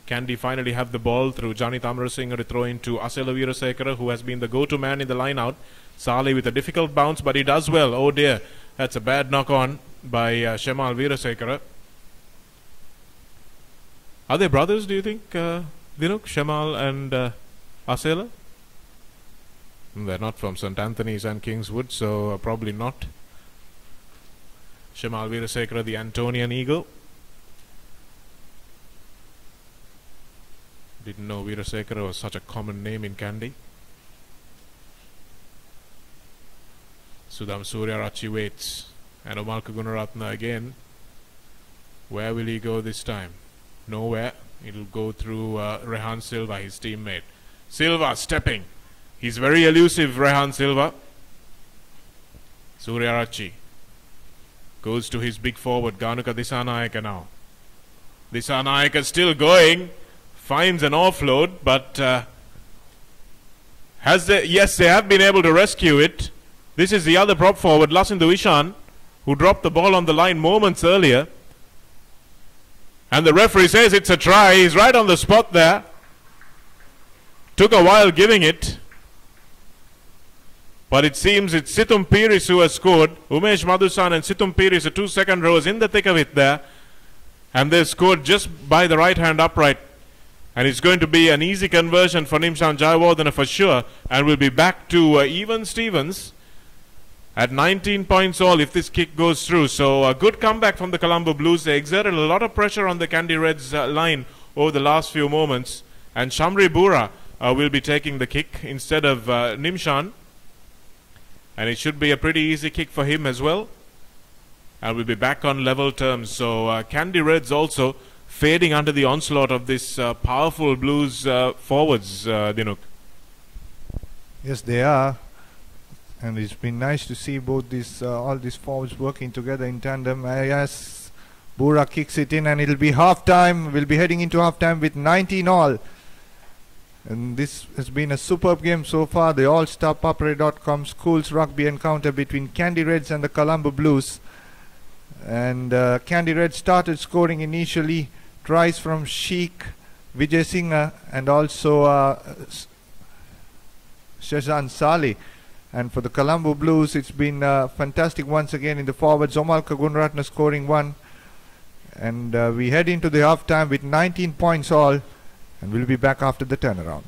Kandy finally have the ball through Jani Tamarasinghe to throw into Asela Veerasekara, who has been the go-to man in the line-out. Saleh with a difficult bounce, but he does well. Oh dear, that's a bad knock-on by Shemal Veerasekara. Are they brothers, do you think, Dinuk, Shemal and Asela? They're not from St. Anthony's and Kingswood, so probably not. Shemal Veerasekara, the Antonian Eagle. Didn't know Veerasekara was such a common name in Kandy. Sudham Suryarachi waits. And Omalka Gunaratne again. Where will he go this time? Nowhere. It'll go through Rehan Silva, his teammate. Silva stepping. He's very elusive, Rehan Silva. Suryarachi goes to his big forward, Ganuka Disanayaka now. Disanayaka still going. Finds an offload, but yes, they have been able to rescue it. This is the other prop forward, Lasindu Ishan, who dropped the ball on the line moments earlier. And the referee says it's a try. He's right on the spot there. Took a while giving it. But it seems it's Situm Piris who has scored. Umesh Madhusan and Situm Piris, the two second rows, in the thick of it there. And they scored just by the right hand upright. And it's going to be an easy conversion for Nimshan Jayawardene for sure. And we'll be back to even Stevens at 19 points all if this kick goes through. So a good comeback from the Colombo Blues. They exerted a lot of pressure on the Kandy Reds line over the last few moments. And Shamri Bura will be taking the kick instead of Nimshan. And it should be a pretty easy kick for him as well. And we'll be back on level terms. So Kandy Reds also fading under the onslaught of this powerful Blues forwards, Dinuk. Yes, they are. And it's been nice to see both these all these forwards working together in tandem. Yes, Bura kicks it in and it'll be half-time. We'll be heading into half-time with 19 all. And this has been a superb game so far. The All-Star Papare.com schools rugby encounter between Kandy Reds and the Colombo Blues. And Kandy Reds started scoring initially. Tries from Sheikh, Vijay Singh and also Shazan Saleh. And for the Colombo Blues, it's been fantastic once again in the forwards. Omalka Gunaratne scoring one. And we head into the half-time with 19 points all. And we'll be back after the turnaround.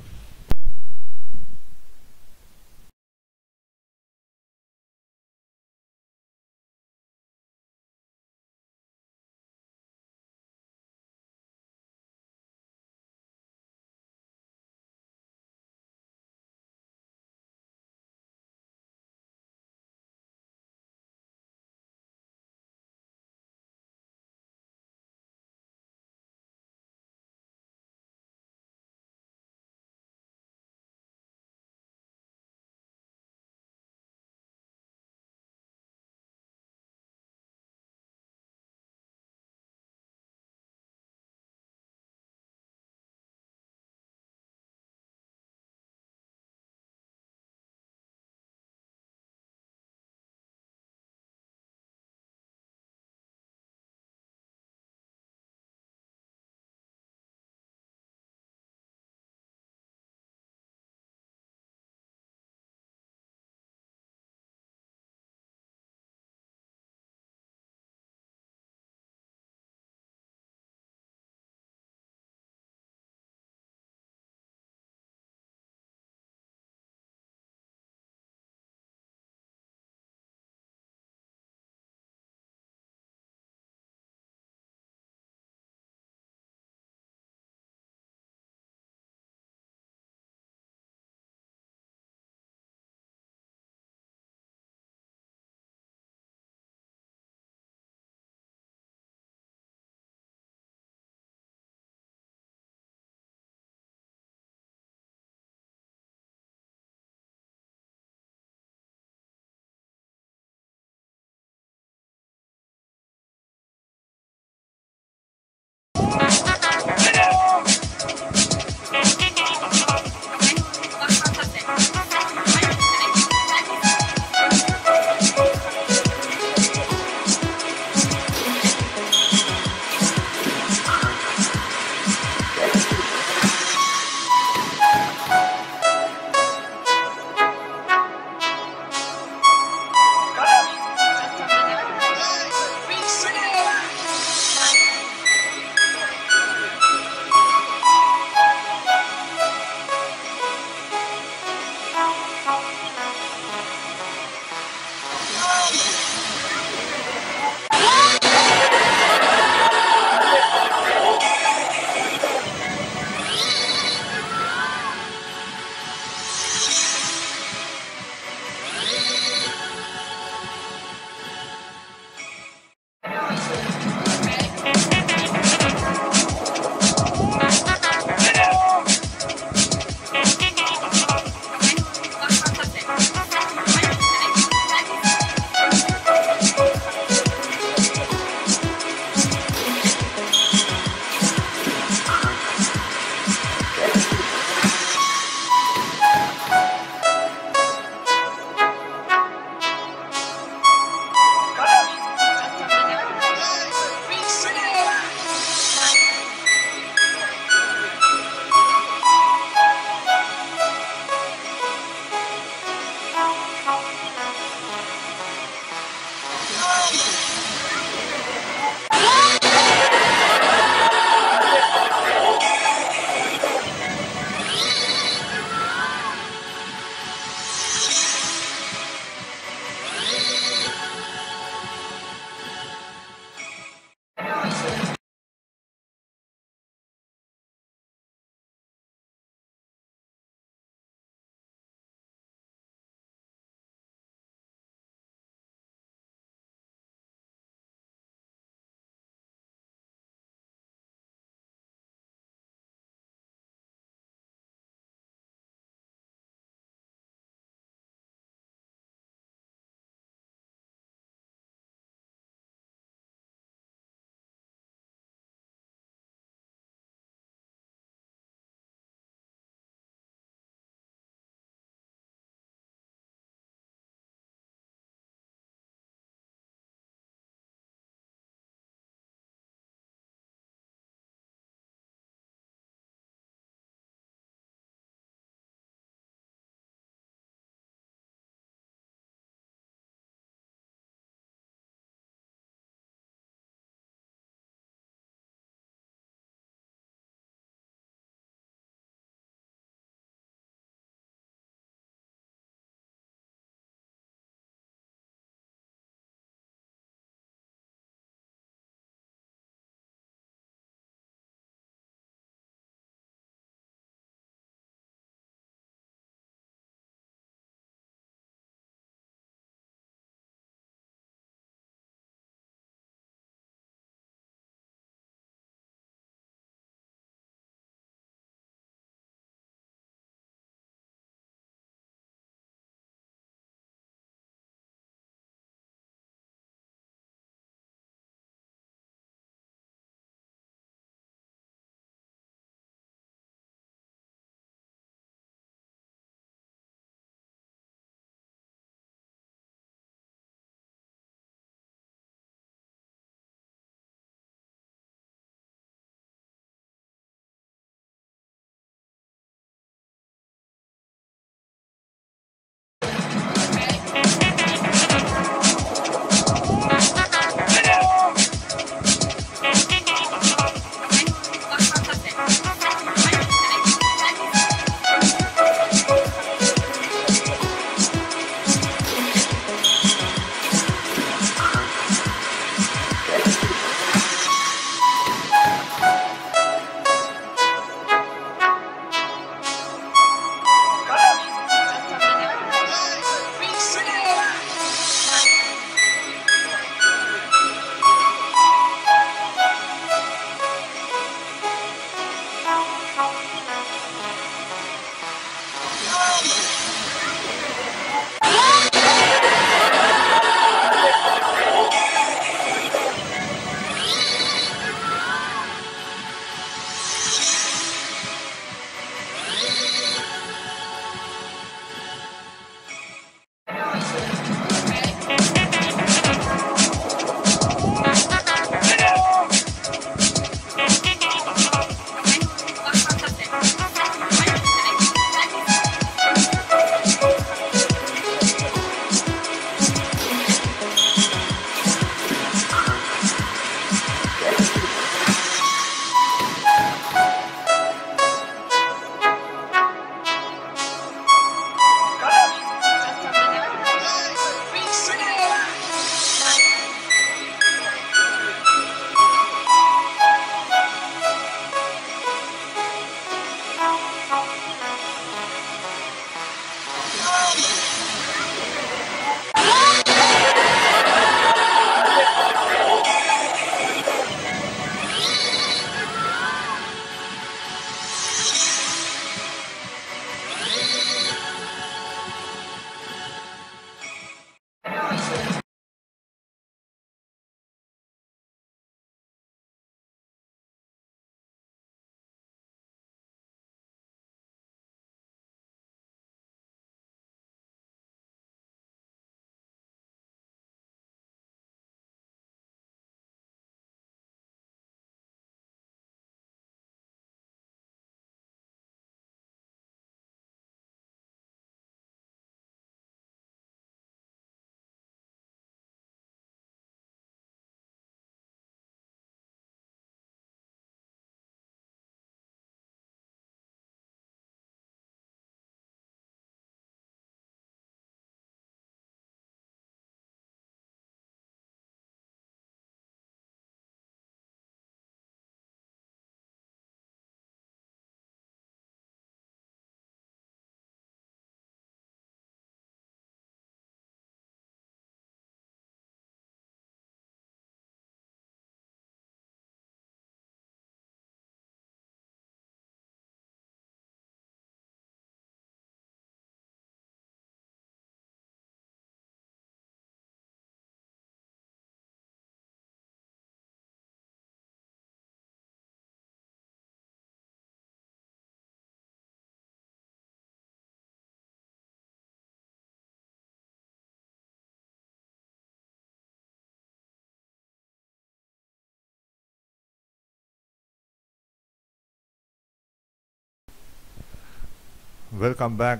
Welcome back.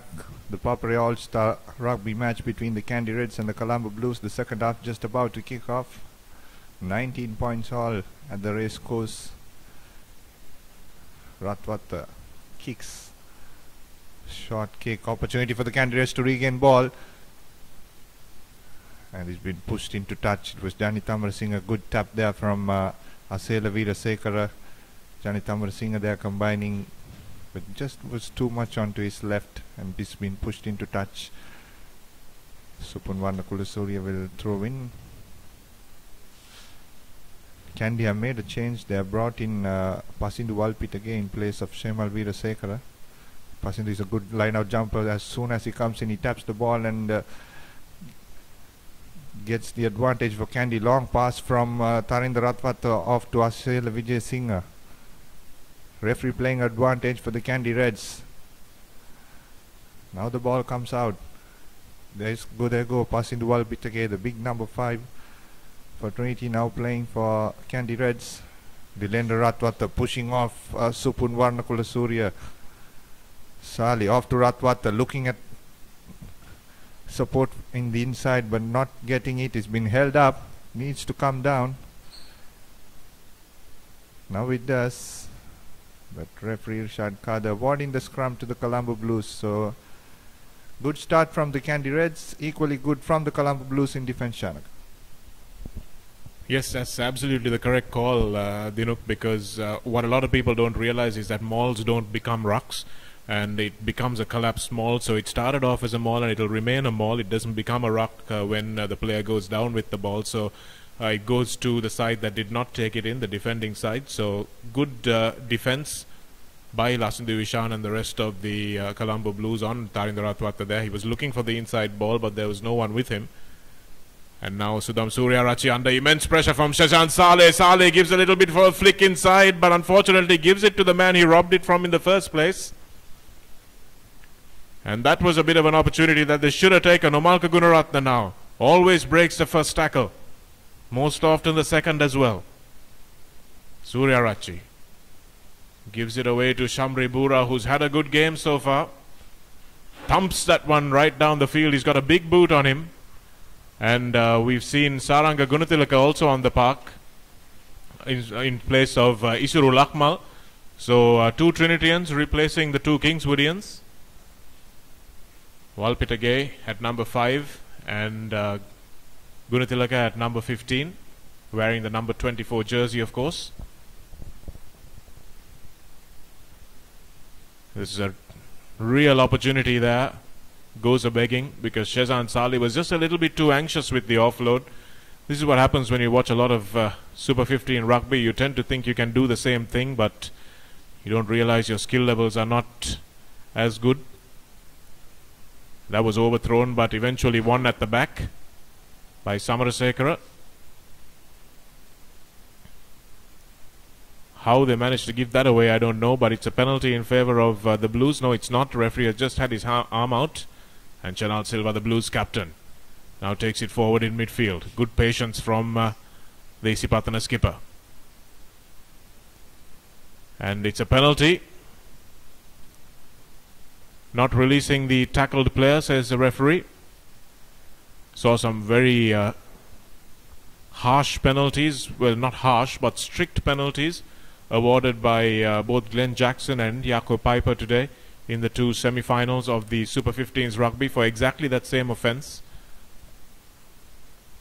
The ThePapare All-Star Rugby match between the Kandy Reds and the Colombo Blues. The second half just about to kick off. 19 points all at the race course. Ratwata kicks. Short kick. Opportunity for the Kandy Reds to regain ball. And he's been pushed into touch. It was Jani Tamarasinghe. A good tap there from Asela Veerasekara. Jani Tamarasinghe there combining, but just was too much onto his left and he's been pushed into touch. Supunwarna Kulasuriya will throw in. Kandy have made a change. They have brought in Pasindu Walpitage in place of Shemal Veerasekara. Pasindu is a good line-out jumper. As soon as he comes in, he taps the ball and gets the advantage for Kandy. Long pass from Tarinder Ratwata off to Asela Vijayasinghe. Referee playing advantage for the Kandy Reds. Now the ball comes out. There go, passing the ball bit again. The big number 5 for Trinity now playing for Kandy Reds. Dilendra Ratwata pushing off Supunwarna Kulasuriya. Sali off to Ratwata, looking at support in the inside but not getting it. It's been held up. Needs to come down. Now it does. But referee Irshad Kader awarding the scrum to the Colombo Blues. So good start from the Kandy Reds, equally good from the Colombo Blues in defense, Shanak. Yes, that's absolutely the correct call, Dinuk, because what a lot of people don't realize is that mauls don't become rucks and it becomes a collapsed maul. So it started off as a maul and it will remain a maul. It doesn't become a ruck when the player goes down with the ball. So it goes to the side that did not take it in, the defending side. So good defense by Lasindu Ishan and the rest of the Colombo Blues on Tarinder Ratwata there. He was looking for the inside ball, but there was no one with him. And now Sudham Suryarachi under immense pressure from Shashank Saleh. Saleh gives a little bit for a flick inside, but unfortunately gives it to the man he robbed it from in the first place. And that was a bit of an opportunity that they should have taken. Omalka Gunaratna now always breaks the first tackle. Most often the second as well. Suryarachi gives it away to Shamri Bura, who's had a good game so far. Thumps that one right down the field. He's got a big boot on him. And we've seen Saranga Gunatilaka also on the park in place of Isuru Lakmal. So 2 Trinitians replacing the 2 Kingswoodians. Walpitage at number 5 and Gunatilaka at number 15, wearing the number 24 jersey, of course. This is a real opportunity there. Goes a begging because Shazan Saleh was just a little bit too anxious with the offload. This is what happens when you watch a lot of Super 15 rugby. You tend to think you can do the same thing, but you don't realize your skill levels are not as good. That was overthrown, but eventually won at the back by Samarasekara. How they managed to give that away, I don't know, but it's a penalty in favor of the Blues. No, it's not. The referee has just had his arm out. And Chanal Silva, the Blues captain, now takes it forward in midfield. Good patience from the Isipatana skipper. And it's a penalty. Not releasing the tackled player, says the referee. Saw some very harsh penalties. Well, not harsh, but strict penalties awarded by both Glenn Jackson and Jaco Piper today in the 2 semi-finals of the Super 15s rugby for exactly that same offence.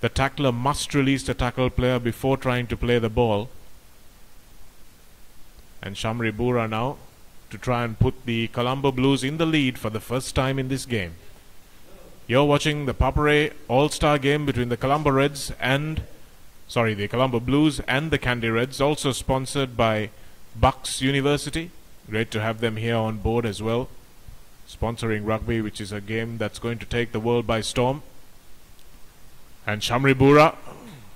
The tackler must release the tackled player before trying to play the ball. And Shamri Bura now to try and put the Colombo Blues in the lead for the first time in this game. You're watching the ThePapare All-Star game between the Colombo Reds and the Colombo Blues and the Kandy Reds, also sponsored by Bucks University. Great to have them here on board as well, sponsoring rugby, which is a game that's going to take the world by storm. And Shamri Bura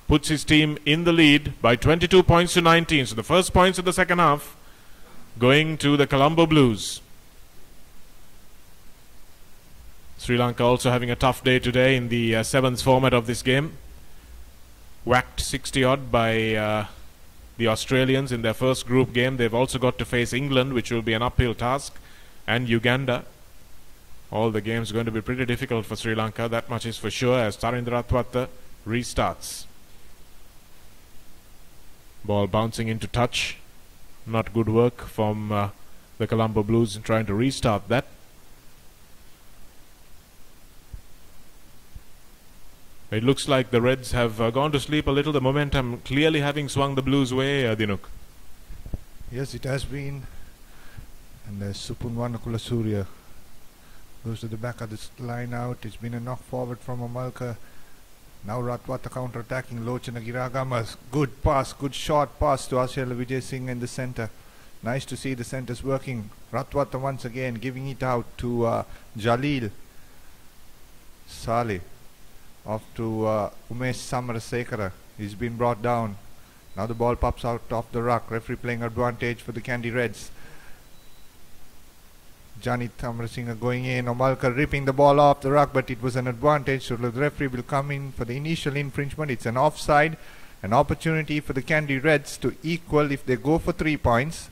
puts his team in the lead by 22 points to 19. So the first points of the second half going to the Colombo Blues. Sri Lanka also having a tough day today in the sevens format of this game. Whacked 60 odd by the Australians in their first group game. They've also got to face England, which will be an uphill task, and Uganda. all the games going to be pretty difficult for Sri Lanka. That much is for sure as Tarindra Ratwatta restarts. Ball bouncing into touch. Not good work from the Colombo Blues in trying to restart that. It looks like the Reds have gone to sleep a little. The momentum clearly having swung the Blues' way, Dinuk. Yes, it has been. And there's Supun Surya goes to the back of this line out. It's been a knock forward from Amalka. Now Ratwatta counter-attacking. Lochana Giragamas. Good pass, good short pass to Asiala Vijay Singh in the centre. Nice to see the centres working. Ratwatta once again giving it out to Jalil. Saleh. Off to Umesh Samarasekara. He's been brought down. Now the ball pops out off the ruck. Referee playing advantage for the Kandy Reds. Janit Thamarasinga going in. Amalka ripping the ball off the ruck, but it was an advantage. So the referee will come in for the initial infringement. It's an offside. An opportunity for the Kandy Reds to equal if they go for 3 points.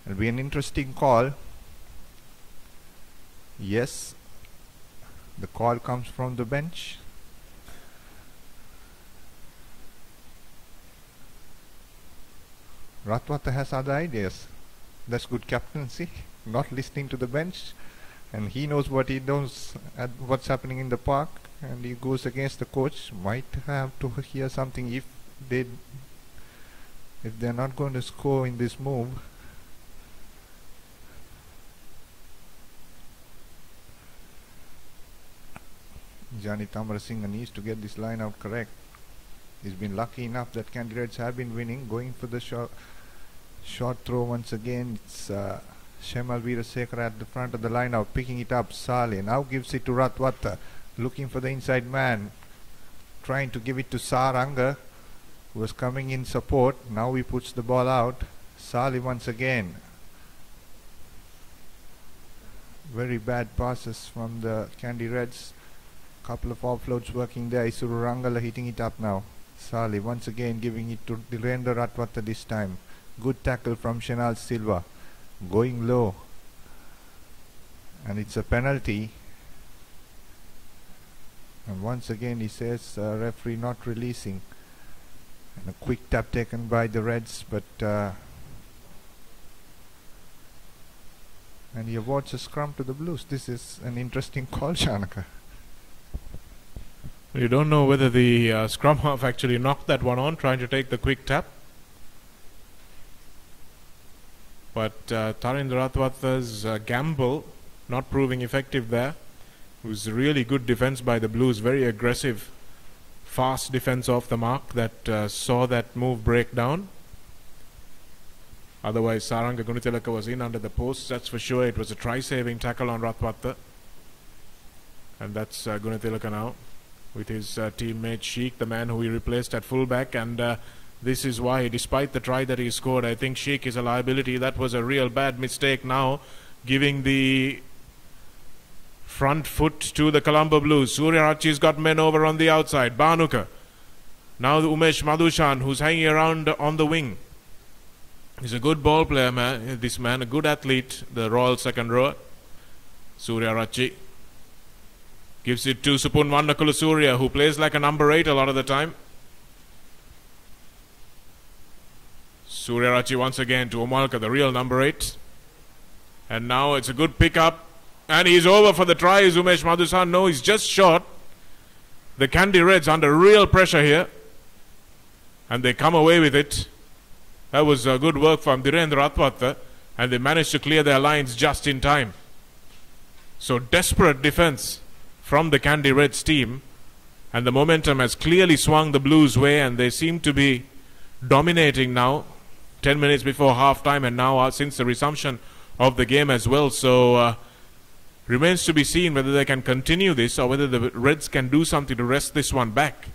It'll be an interesting call. Yes. The call comes from the bench. Ratwatta has other ideas. That's good captaincy. Not listening to the bench, and he knows what he knows at what's happening in the park, and he goes against the coach. Might have to hear something if they're not going to score in this move. Jani Tamarasinghe needs to get this line out correct. He's been lucky enough that Kandy Reds have been winning. Going for the short throw once again. It's Shemal Veerasekara at the front of the line out, picking it up. Saleh now gives it to Ratwatta, looking for the inside man, trying to give it to Saranga, who was coming in support. Now he puts the ball out. Saleh once again. Very bad passes from the Kandy Reds. Couple of offloads working there. Isuru Rangala hitting it up now. Saleh once again giving it to Dhirendra Ratwatta this time. Good tackle from Shenal Silva. Going low. And it's a penalty. And once again he says referee not releasing. And a quick tap taken by the Reds, but and he awards a scrum to the Blues. This is an interesting call, Shanaka. You don't know whether the scrum half actually knocked that one on, trying to take the quick tap. But Tarindra Ratwatta's gamble not proving effective there. It was really good defense by the Blues, very aggressive, fast defense off the mark that saw that move break down. Otherwise, Saranga Gunitilaka was in under the post, that's for sure. It was a try-saving tackle on Ratwatta. And that's Gunitilaka now, with his teammate Sheikh, the man who he replaced at fullback. And this is why, despite the try that he scored, I think Sheikh is a liability. That was a real bad mistake now, giving the front foot to the Colombo Blues. Suryarachi's got men over on the outside. Banuka. Now the Umesh Madhushan, who's hanging around on the wing. He's a good ball player, man. This man, a good athlete, the Royal second rower. Suryarachi gives it to Supun Wannakula Surya, who plays like a number 8 a lot of the time. Suryarachi once again to Omalka, the real number 8. And now it's a good pickup. And he's over for the try. Is Umesh Madhusan? No, he's just short. The Kandy Reds under real pressure here. And they come away with it. That was good work from Dhirendra Ratwatta. And they managed to clear their lines just in time. So desperate defense from the Kandy Reds team. And the momentum has clearly swung the Blues' way. And they seem to be dominating now. 10 minutes before half-time, and now since the resumption of the game as well. So remains to be seen whether they can continue this or whether the Reds can do something to wrest this one back.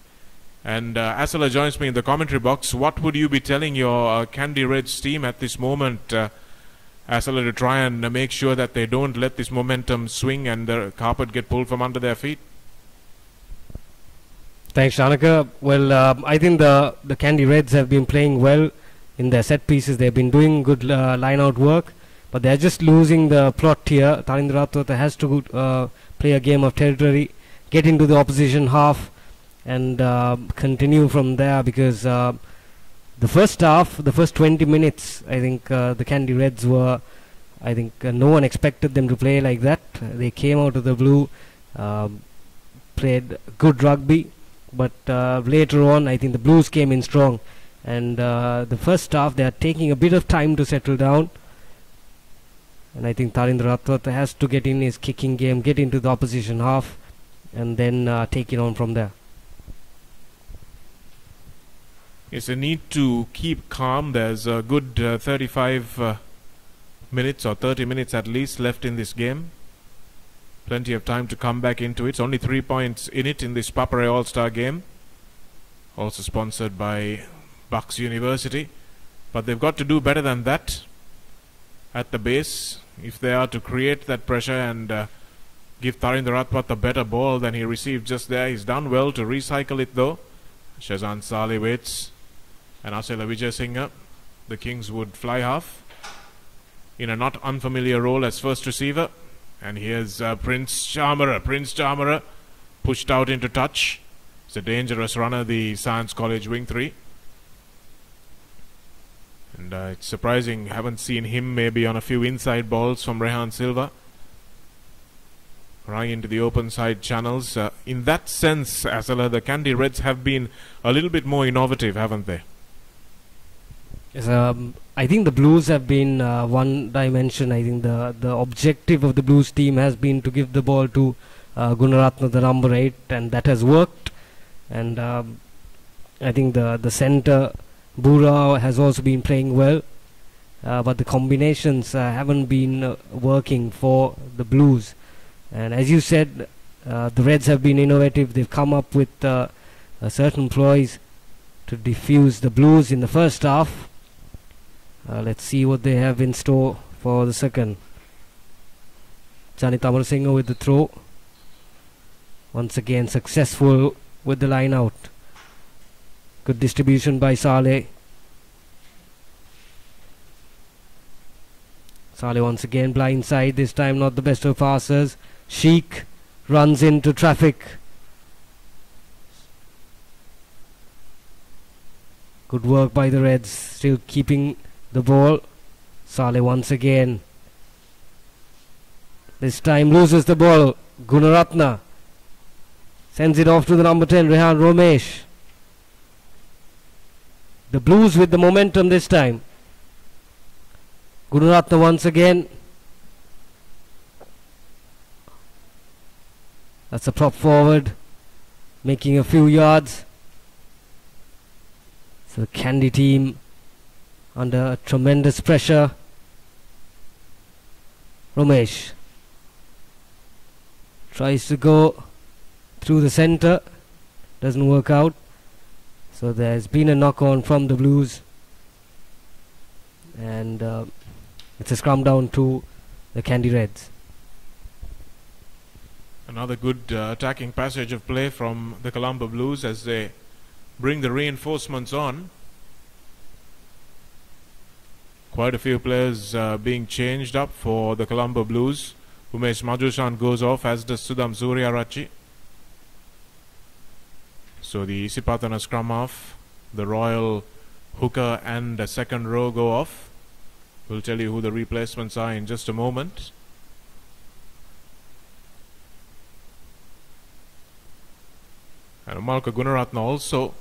And Asala joins me in the commentary box. What would you be telling your Kandy Reds team at this moment, Asala, to try and make sure that they don't let this momentum swing and the carpet get pulled from under their feet? Thanks, Shanaka. Well, I think the Kandy Reds have been playing well in their set pieces. They've been doing good line-out work. but they're just losing the plot here. Tarindra Ratwata has to play a game of territory, get into the opposition half, and continue from there, because the first half, the first 20 minutes, I think the Kandy Reds were, I think no one expected them to play like that. They came out of the blue, played good rugby, but later on I think the Blues came in strong, and the first half they are taking a bit of time to settle down, and I think Tarindra Ratwata has to get in his kicking game, get into the opposition half, and then take it on from there. It's a need to keep calm. There's a good 35 minutes or 30 minutes at least left in this game. Plenty of time to come back into it. It's only 3 points in it in this ThePapare All-Star game. Also sponsored by Bucks University. But they've got to do better than that at the base if they are to create that pressure and give Tarindra Ratwata a better ball than he received just there. He's done well to recycle it though. Shazan Saleh waits, and Asela Vijayasinghe, the Kings would fly half in a not unfamiliar role as first receiver. And here's Prince Chamara pushed out into touch. It's a dangerous runner, the Science College wing 3. And it's surprising, haven't seen him maybe on a few inside balls from Rehan Silva. Running into the open side channels. In that sense, Asela, the Kandy Reds have been a little bit more innovative, haven't they? Yes, I think the Blues have been one dimension. I think the objective of the Blues team has been to give the ball to Gunaratna, the number 8, and that has worked. And I think the centre, Bura, has also been playing well. But the combinations haven't been working for the Blues. And as you said, the Reds have been innovative. They've come up with certain ploys to defuse the Blues in the first half. Let's see what they have in store for the second. Janit Amarasinghe with the throw. Once again successful with the line out. Good distribution by Saleh. Saleh once again blindside, this time not the best of passers. Sheikh runs into traffic. Good work by the Reds, still keeping the ball. Saleh once again. This time loses the ball. Gunaratna sends it off to the number 10, Rehan Romesh. The Blues with the momentum this time. Gunaratna once again. That's a prop forward, making a few yards. So the Kandy team under tremendous pressure. Romesh tries to go through the centre, doesn't work out. So there's been a knock on from the Blues, and it's a scrum down to the Kandy Reds. Another good attacking passage of play from the Colombo Blues as they bring the reinforcements on. Quite a few players being changed up for the Colombo Blues. Umesh Majushan goes off, as does Sudham Suryarachi. So the Isipatana scrum off, the Royal hooker and the second row go off. We'll tell you who the replacements are in just a moment. And Malka Gunaratna also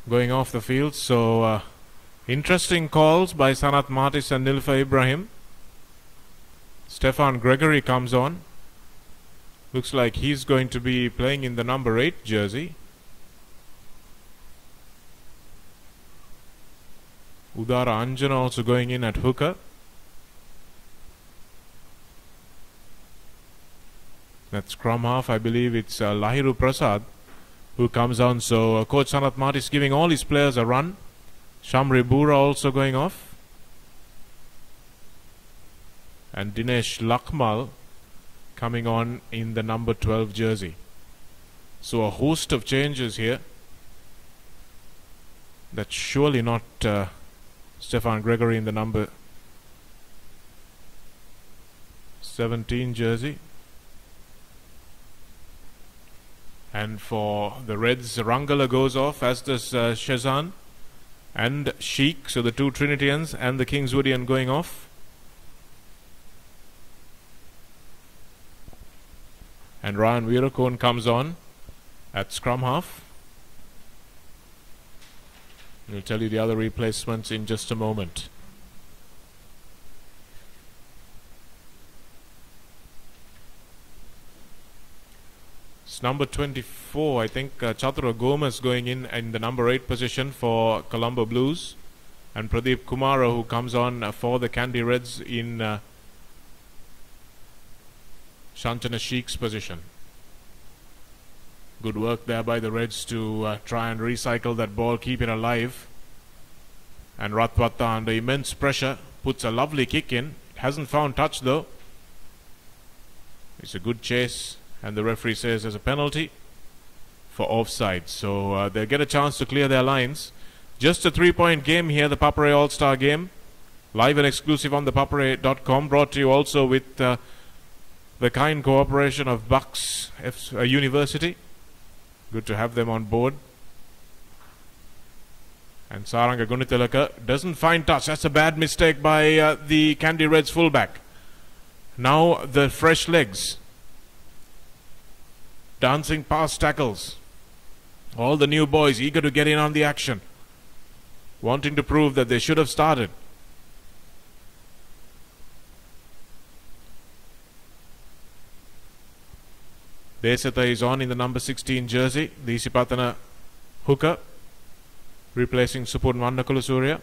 going off the field. So interesting calls by Sanat Matis and Nilfa Ibrahim. Stefan Gregory comes on. Looks like he's going to be playing in the number 8 jersey. Udara Anjana also going in at hooker. That scrum half, I believe it's Lahiru Prasad who comes on. So Coach Sanat Matis giving all his players a run. Shamri Bura also going off. And Dinesh Lakmal coming on in the number 12 jersey. So a host of changes here. That's surely not Stefan Gregory in the number 17 jersey. And for the Reds, Rangala goes off, as does Shazan and Sheikh. So the two Trinitians and the Kingswoodian going off. And Ryan Veerakone comes on at scrum half. We'll tell you the other replacements in just a moment. It's number 24, I think, Chatura Gomez going in the number 8 position for Colombo Blues. And Pradeep Kumara, who comes on for the Kandy Reds in Shantana Sheikh's position. Good work there by the Reds to try and recycle that ball, keep it alive. And Ratwata, under immense pressure, puts a lovely kick in. It hasn't found touch though. It's a good chase, and the referee says there's a penalty for offside. So they'll get a chance to clear their lines. Just a 3-point game here, the ThePapare All-Star game. Live and exclusive on thepapare.com. Brought to you also with the kind cooperation of Bucks University. Good to have them on board. And Saranga Gunitilaka doesn't find touch. That's a bad mistake by the Kandy Reds fullback. Now the fresh legs. Dancing past tackles. All the new boys eager to get in on the action. Wanting to prove that they should have started. Desata is on in the number 16 jersey. The Isipatana hooker, replacing Supun Vannakulasuriya.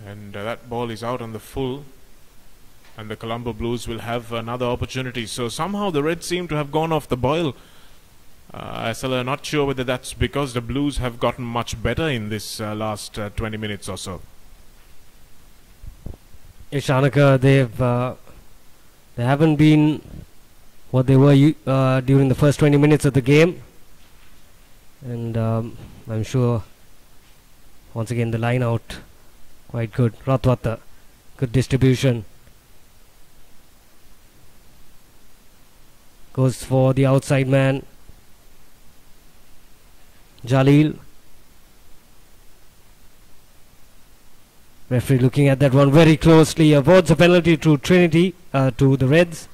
And that ball is out on the full. And the Colombo Blues will have another opportunity. So somehow the Reds seem to have gone off the boil. Asala, not sure whether that's because the Blues have gotten much better in this last 20 minutes or so. Shanaka, they haven't been what they were during the first 20 minutes of the game, and I'm sure once again the line out quite good. Ratwata, good distribution, goes for the outside man. Jalil, referee looking at that one very closely, awards a penalty to Trinity, to the Reds.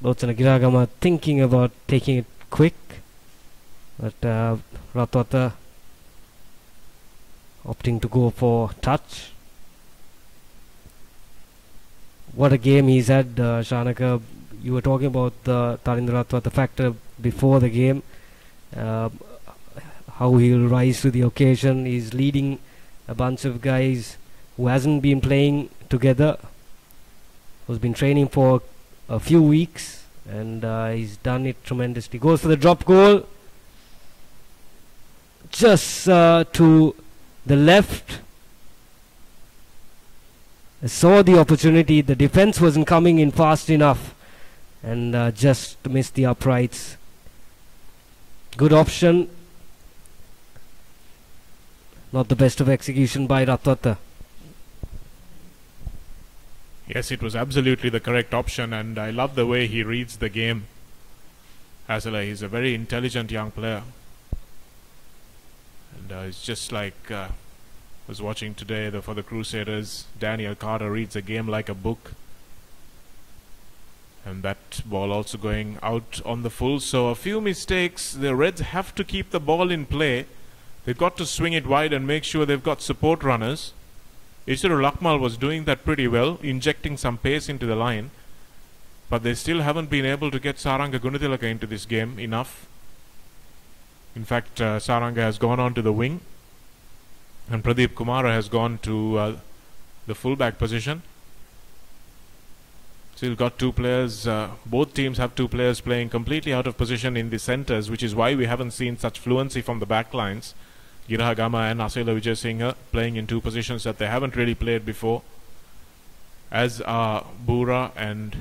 Lotsana Giragama thinking about taking it quick, but Ratwata opting to go for touch. What a game he's had, Shanaka. You were talking about the Tarindra Ratwata factor before the game, how he'll rise to the occasion. He's leading a bunch of guys who hasn't been playing together, who's been training for a few weeks, and he's done it tremendously. Goes for the drop goal, just to the left. Saw the opportunity, the defense wasn't coming in fast enough, and just missed the uprights. Good option, not the best of execution by Ratwata. Yes, it was absolutely the correct option, and I love the way he reads the game. Asala, he's a very intelligent young player, and it's just like was watching today for the Crusaders. Daniel Carter reads a game like a book, and that ball also going out on the full. So a few mistakes. The Reds have to keep the ball in play. They've got to swing it wide and make sure they've got support runners. Ishiru Lakmal was doing that pretty well, injecting some pace into the line, but they still haven't been able to get Saranga Gunitilaka into this game enough. In fact, Saranga has gone on to the wing, and Pradeep Kumara has gone to the fullback position. Still got two players, both teams have two players playing completely out of position in the centres, which is why we haven't seen such fluency from the back lines. Girahagama and Asela Vijayasinghe playing in two positions that they haven't really played before, as are Bura and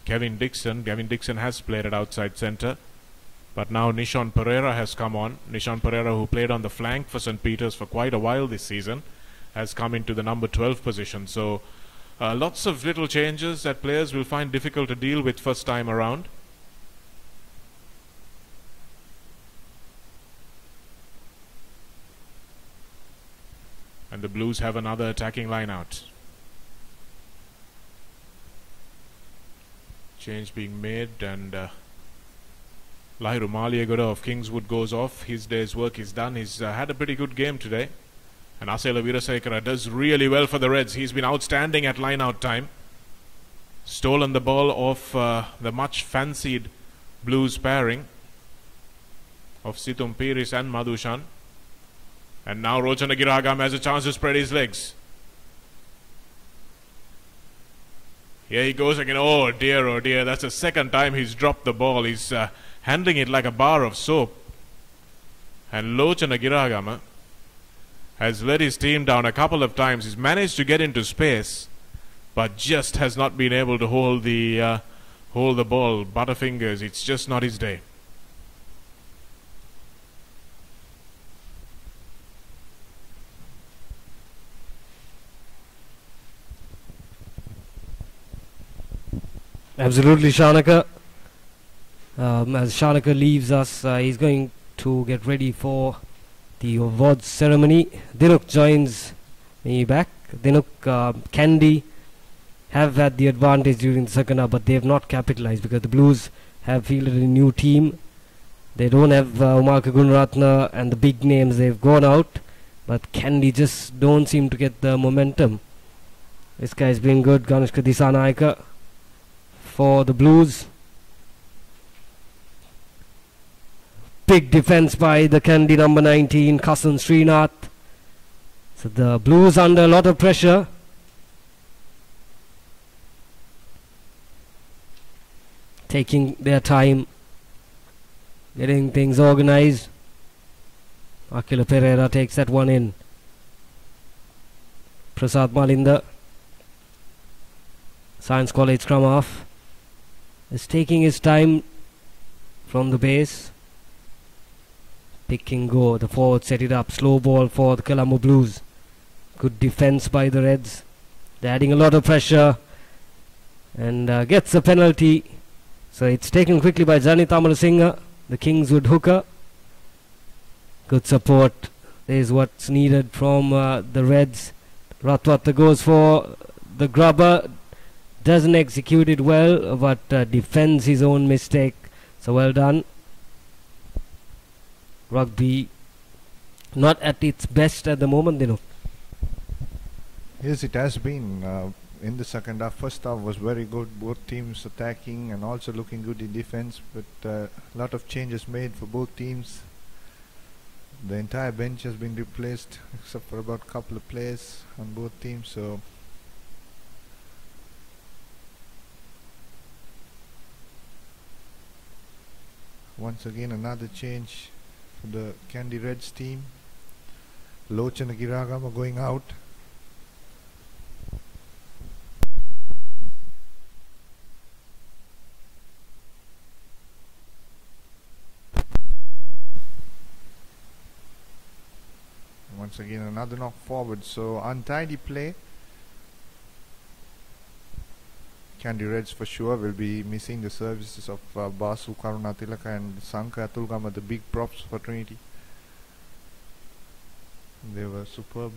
Kevin Dixon. Kevin Dixon has played at outside centre, but now Nishon Pereira has come on. Nishon Pereira, who played on the flank for St. Peter's for quite a while this season, has come into the number 12 position. So lots of little changes that players will find difficult to deal with first time around. And the Blues have another attacking line out. Change being made, and Lahiru Maliagoda of Kingswood goes off. His day's work is done. He's had a pretty good game today. And Asela Veerasekara does really well for the Reds. He's been outstanding at line-out time. Stolen the ball off the much-fancied Blues pairing of Situm Piris and Madhushan. And now Rochana Girahagama has a chance to spread his legs. Here he goes again. Oh dear, that's the second time he's dropped the ball. He's handling it like a bar of soap. And Lochana Girahagama has let his team down a couple of times. He's managed to get into space, but just has not been able to hold the ball. Butterfingers, it's just not his day. Absolutely, Shanaka. As Shanaka leaves us, he's going to get ready for the awards ceremony. Dinuk joins me back. Dinuk, Kandy have had the advantage during the second half, but they have not capitalized because the Blues have fielded a new team. They don't have Umarka Gunaratna and the big names. They've gone out, but Kandy just don't seem to get the momentum. This guy's been good. Ganeshka Disanaika for the Blues. Big defense by the Kandy number 19, Kasan Srinath. So the Blues under a lot of pressure. Taking their time, getting things organized. Akila Pereira takes that one in. Prasad Malinda, Science College scrum half, is taking his time from the base. Pick and go. The forward set it up. Slow ball for the Colombo Blues. Good defense by the Reds. They're adding a lot of pressure and gets a penalty. So it's taken quickly by Janit Amarasinghe, the Kingswood hooker. Good support is what's needed from the Reds. Ratwata goes for the grubber. Doesn't execute it well, but defends his own mistake. So well done. Rugby not at its best at the moment, you know. Yes, it has been in the second half. First half was very good, both teams attacking and also looking good in defense, but a lot of changes made for both teams. The entire bench has been replaced except for about a couple of players on both teams. So once again another change for the Kandy Reds team. Lochana Girahagama going out. Once again another knock forward, so untidy play. Kandy Reds for sure will be missing the services of Basu Karunatilaka and Sanka Atulgama, the big props for Trinity. They were superb.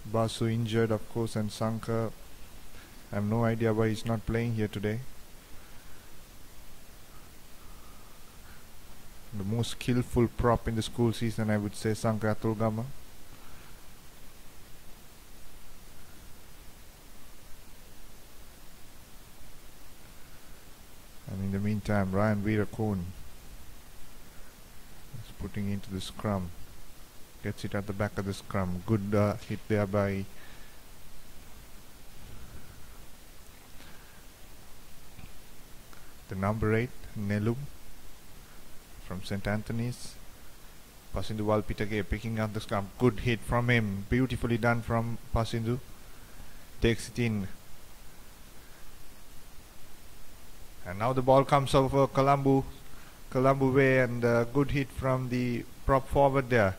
Basu injured, of course, and Sanka, I have no idea why he's not playing here today. The most skillful prop in the school season, I would say, Sanka Atulgama. And in the meantime, Ryan Veerakun is putting into the scrum. Gets it at the back of the scrum. Good hit there by The number 8, Nelum from St. Anthony's. Pasindu Walpitage picking up the scrum. Good hit from him. Beautifully done from Pasindu. Takes it in. And now the ball comes over Colombo way, and good hit from the prop forward there.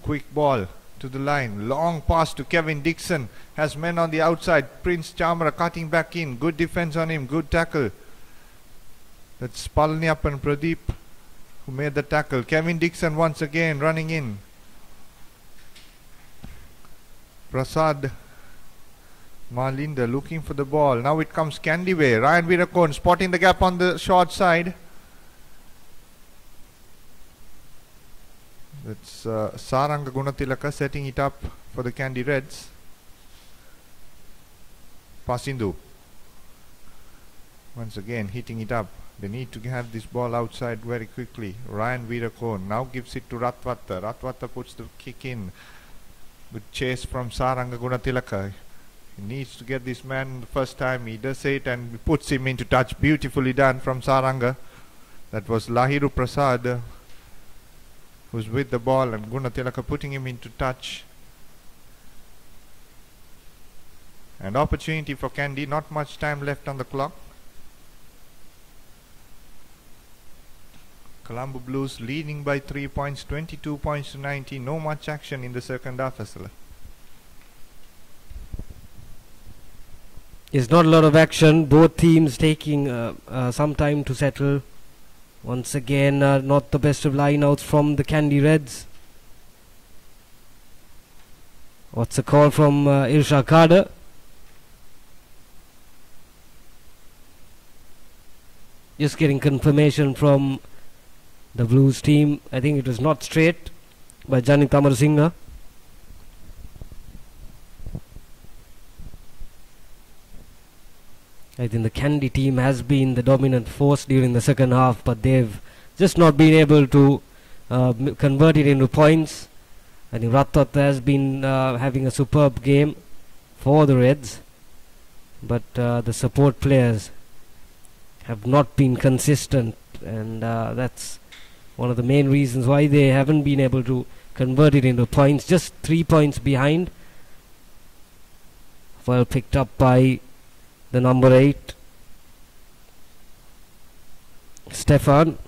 Quick ball to the line. Long pass to Kevin Dixon. Has men on the outside. Prince Chamara cutting back in. Good defense on him. Good tackle. That's Palniap and Pradeep who made the tackle. Kevin Dixon once again running in. Prasad Malinda looking for the ball. Now it comes Kandy way. Ryan Virakon spotting the gap on the short side. That's Saranga Gunatilaka setting it up for the Kandy Reds. Pasindu once again hitting it up. They need to have this ball outside very quickly. Ryan Virakon now gives it to Ratwata. Ratwata puts the kick in. Good chase from Saranga Gunatilaka. He needs to get this man the first time. He does it and puts him into touch. Beautifully done from Saranga. That was Lahiru Prasad who's with the ball, and Gunatilaka putting him into touch. And opportunity for Kandy. Not much time left on the clock. Colombo Blues leading by 3 points, 22 points to 19. No much action in the second half, Asala. There's not a lot of action. Both teams taking some time to settle. Once again, not the best of lineouts from the Kandy Reds. What's a call from Irsha Kader? Just getting confirmation from the Blues team. I think it was not straight by Janik Tamarasinghe. I think the Kandy team has been the dominant force during the second half, but they've just not been able to convert it into points. I think Rattat has been having a superb game for the Reds, but the support players have not been consistent, and that's one of the main reasons why they haven't been able to convert it into points. Just 3 points behind. Well picked up by the number 8, Stefan.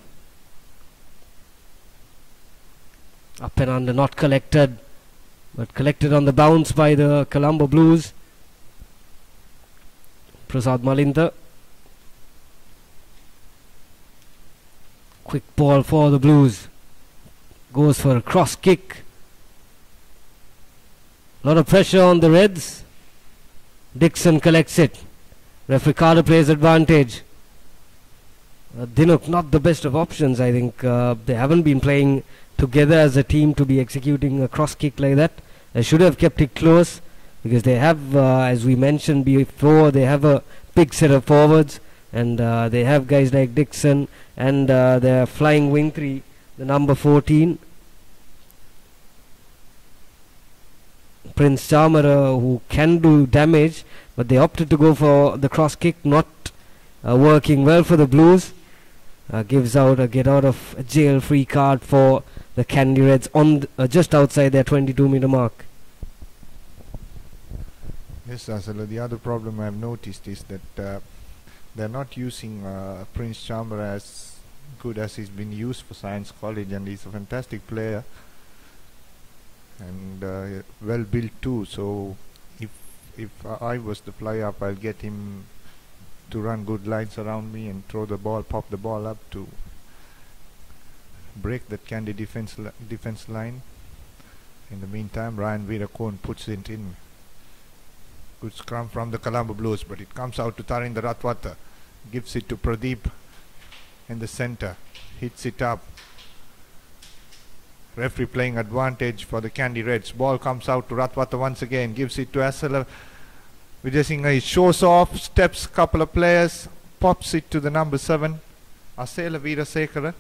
Up and under, not collected, but collected on the bounce by the Colombo Blues. Prasad Malinda. Quick ball for the Blues. Goes for a cross kick. A lot of pressure on the Reds. Dixon collects it. Referee Carter plays advantage. Dinuk, not the best of options, I think. They haven't been playing together as a team to be executing a cross kick like that. They should have kept it close, because they have, as we mentioned before, they have a big set of forwards, and they have guys like Dixon and their flying wing 3, the number 14. Prince Chamara, who can do damage, but they opted to go for the cross kick, not working well for the Blues. Gives out a get out of jail free card for the Kandy Reds on just outside their 22-meter mark. Yes, Asala, the other problem I've noticed is that they're not using Prince Chamara as good as he's been used for Science College, and he's a fantastic player and well built too. So if I was the fly up, I'll get him to run good lines around me and throw the ball, pop the ball up to break that Kandy defense line. In the meantime, Ryan Virakon puts it in. Good scrum from the Colombo Blues, but it comes out to Tarinder Ratwata. Gives it to Pradeep in the center. Hits it up. Referee playing advantage for the Kandy Reds. Ball comes out to Ratwata once again. Gives it to Asala Vijayasinghe. He shows off, steps couple of players, pops it to the number 7, Asela Veerasekara.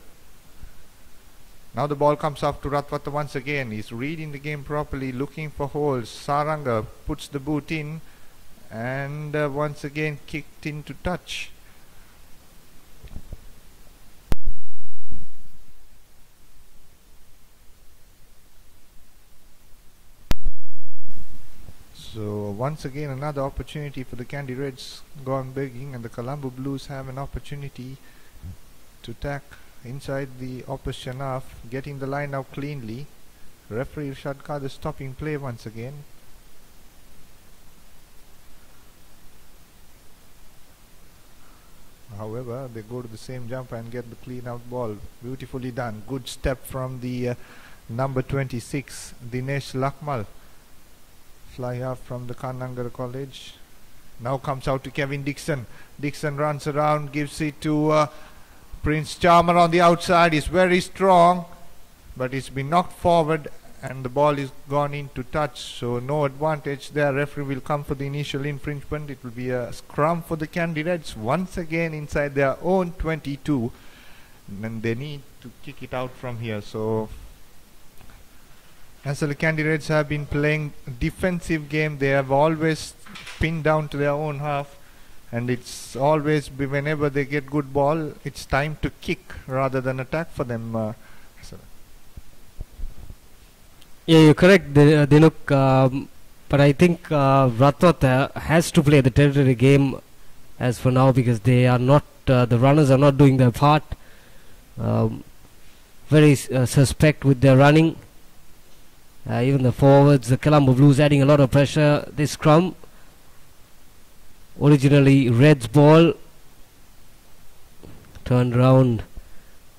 Now the ball comes off to Ratwata once again. He's reading the game properly, looking for holes. Saranga puts the boot in, and once again kicked into touch. So once again another opportunity for the Kandy Reds gone begging, and the Colombo Blues have an opportunity to attack inside the opposition half, getting the line out cleanly. Referee Irshad Kader stopping play once again. However, they go to the same jump and get the clean out ball. Beautifully done. Good step from the number 26, Dinesh Lakmal. Fly off from the Kanangara College. Now comes out to Kevin Dixon. Dixon runs around, gives it to Prince Charmer on the outside. He's very strong, but it's been knocked forward and the ball is gone into touch, so no advantage there. Referee will come for the initial infringement. It will be a scrum for the Kandy Reds once again inside their own 22, and they need to kick it out from here. So as the Kandy Reds have been playing defensive game, they have always pinned down to their own half, and it's always whenever they get good ball, it's time to kick rather than attack for them. Yeah, you're correct, Dinuk. But I think Ratwat has to play the territory game as for now, because they are not, the runners are not doing their part. Very suspect with their running. Even the forwards, the Colombo Blues adding a lot of pressure. This scrum, originally Reds ball, turned around.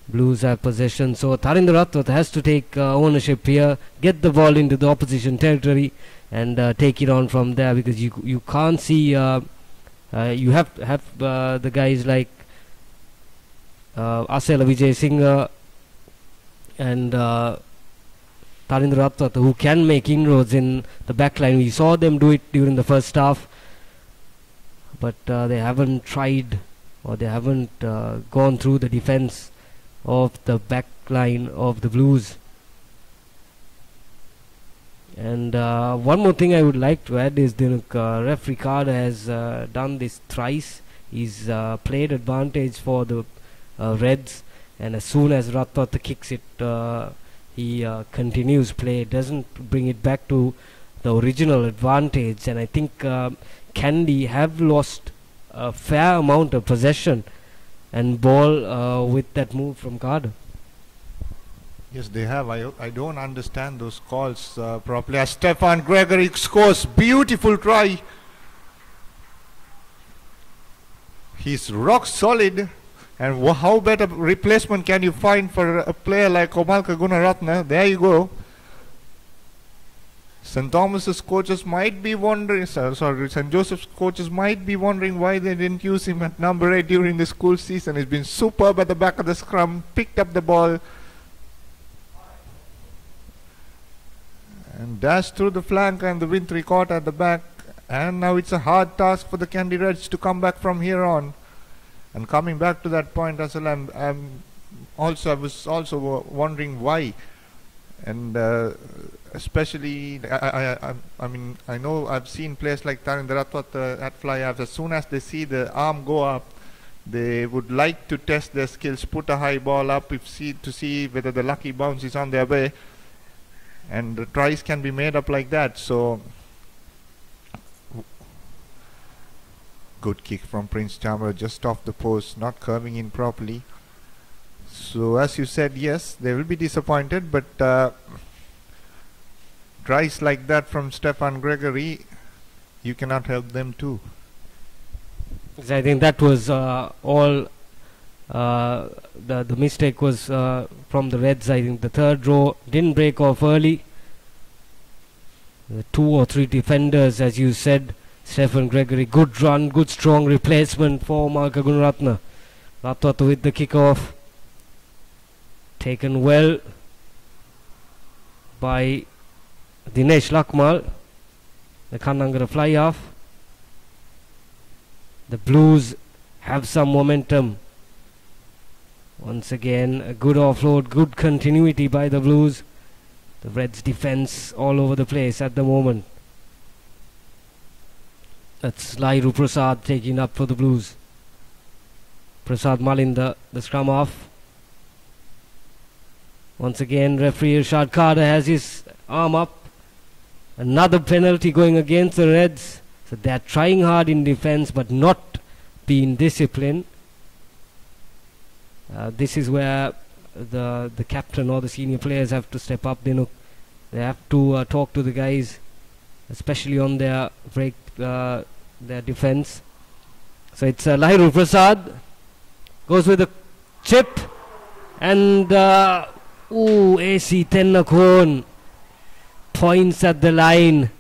Blues have possession, so Tarinder Ratwat has to take ownership here, get the ball into the opposition territory and take it on from there, because you can't see, you have the guys like Asela Vijay Singh and Tarinder Ratwat who can make inroads in the back line. We saw them do it during the first half, but they haven't tried, or they haven't gone through the defense of the back line of the Blues. And one more thing I would like to add is the referee Kader has done this thrice. He's played advantage for the Reds, and as soon as Ratwat kicks it, he continues play, doesn't bring it back to the original advantage. And I think Kandy have lost a fair amount of possession and ball with that move from Kader. Yes, they have. I don't understand those calls properly. As Stefan Gregory scores, beautiful try. He's rock solid, and how better replacement can you find for a player like Komalka Gunaratne? There you go. St. Thomas's coaches might be wondering, St. Joseph's coaches might be wondering why they didn't use him at number 8 during the school season. He's been superb at the back of the scrum, picked up the ball and dashed through the flank and the win 3/4 at the back. And now it's a hard task for the Kandy Reds to come back from here on. And coming back to that point as well, I was also wondering why. And especially, I mean, I know I've seen players like Tarinder Ratwat at fly halves. As soon as they see the arm go up, they would like to test their skills, put a high ball up to see whether the lucky bounce is on their way, and the tries can be made up like that. So good kick from Prince Charmer, just off the post, not curving in properly. So as you said, yes, they will be disappointed, but tries like that from Stefan Gregory, you cannot help them too. I think that was all. The mistake was from the Reds. I think the third row didn't break off early. The 2 or 3 defenders, as you said, Stefan Gregory, good run, good strong replacement for Malka Gunaratne. Ratwat with the kickoff, taken well by Dinesh Lakmal. The Kanangara fly off. The Blues have some momentum. Once again, a good offload, good continuity by the Blues. The Reds defense all over the place at the moment. That's Lairu Prasad taking up for the Blues. Prasad Malinda, the scrum off. Once again, referee Irshad Kader has his arm up. Another penalty going against the Reds. So they're trying hard in defense but not being disciplined. This is where the captain or the senior players have to step up. They have to talk to the guys, especially on their their defense. So it's Lahirul Prasad goes with a chip, and AC Tennakon points at the line.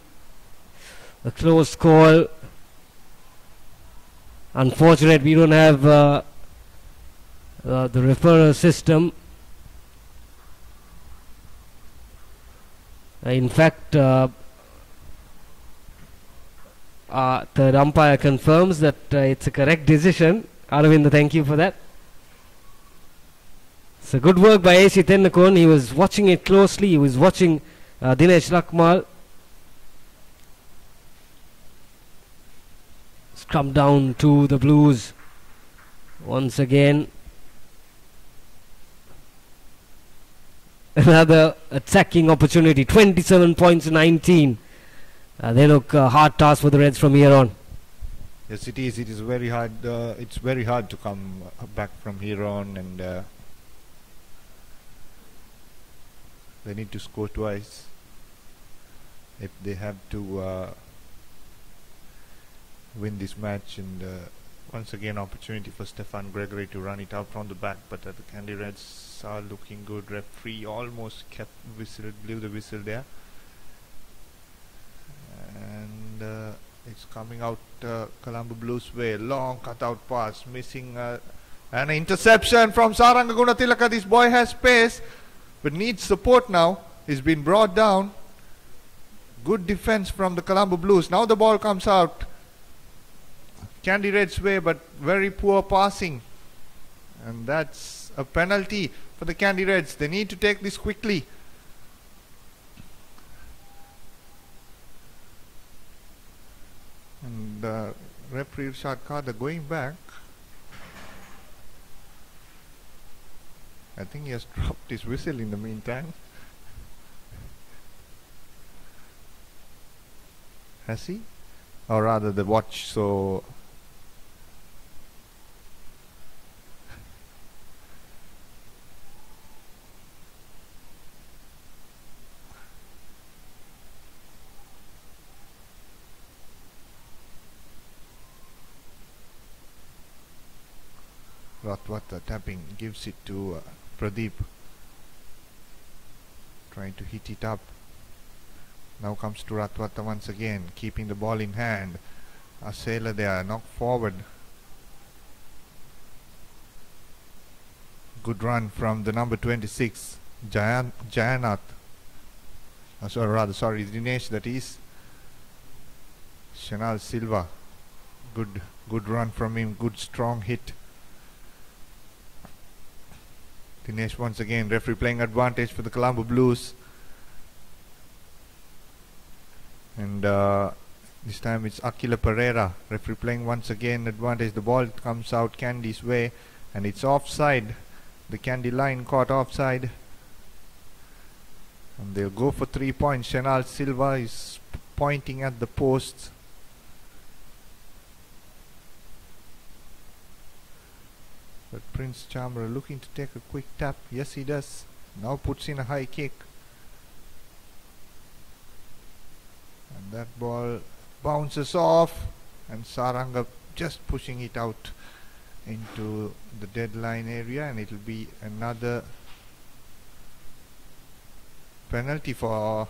A close call. Unfortunate we don't have the referral system. In fact, third umpire confirms that it's a correct decision. Aravind, thank you for that. So good work by AC Tennakon. He was watching it closely. He was watching Dinesh Lakmal. Scrum down to the Blues once again. Another attacking opportunity. 27 points to 19. They look hard task for the Reds from here on. Yes, it is. It is very hard. It's very hard to come back from here on, and they need to score twice if they have to win this match. And once again, opportunity for Stefan Gregory to run it out from the back, but the Kandy Reds are looking good. Referee almost blew the whistle there, and it's coming out Colombo Blues way. Long cutout pass, missing an interception from Saranga Gunatilaka. This boy has pace but needs support now. He's been brought down. Good defense from the Colombo Blues. Now the ball comes out Kandy Reds way, but very poor passing, and that's a penalty for the Kandy Reds. They need to take this quickly. And referee Irshad Kader going back. I think he has dropped his whistle in the meantime. Has he? Or rather the watch. So Ratwata tapping, gives it to Pradeep, trying to hit it up. Now comes to Ratwata once again, keeping the ball in hand. Asela there, knocked forward. Good run from the number 26, Jayanath. Dinesh, that is. Shanal Silva. Good run from him, good strong hit. Dinesh once again, referee playing advantage for the Colombo Blues. And this time it's Akila Pereira, referee playing once again advantage. The ball comes out Kandy's way, and it's offside. The Kandy line caught offside, and they'll go for 3 points. Shanal Silva is pointing at the posts. But Prince Chamra looking to take a quick tap. Yes, he does. Now puts in a high kick. And that ball bounces off. And Saranga just pushing it out into the deadline area. And it will be another penalty for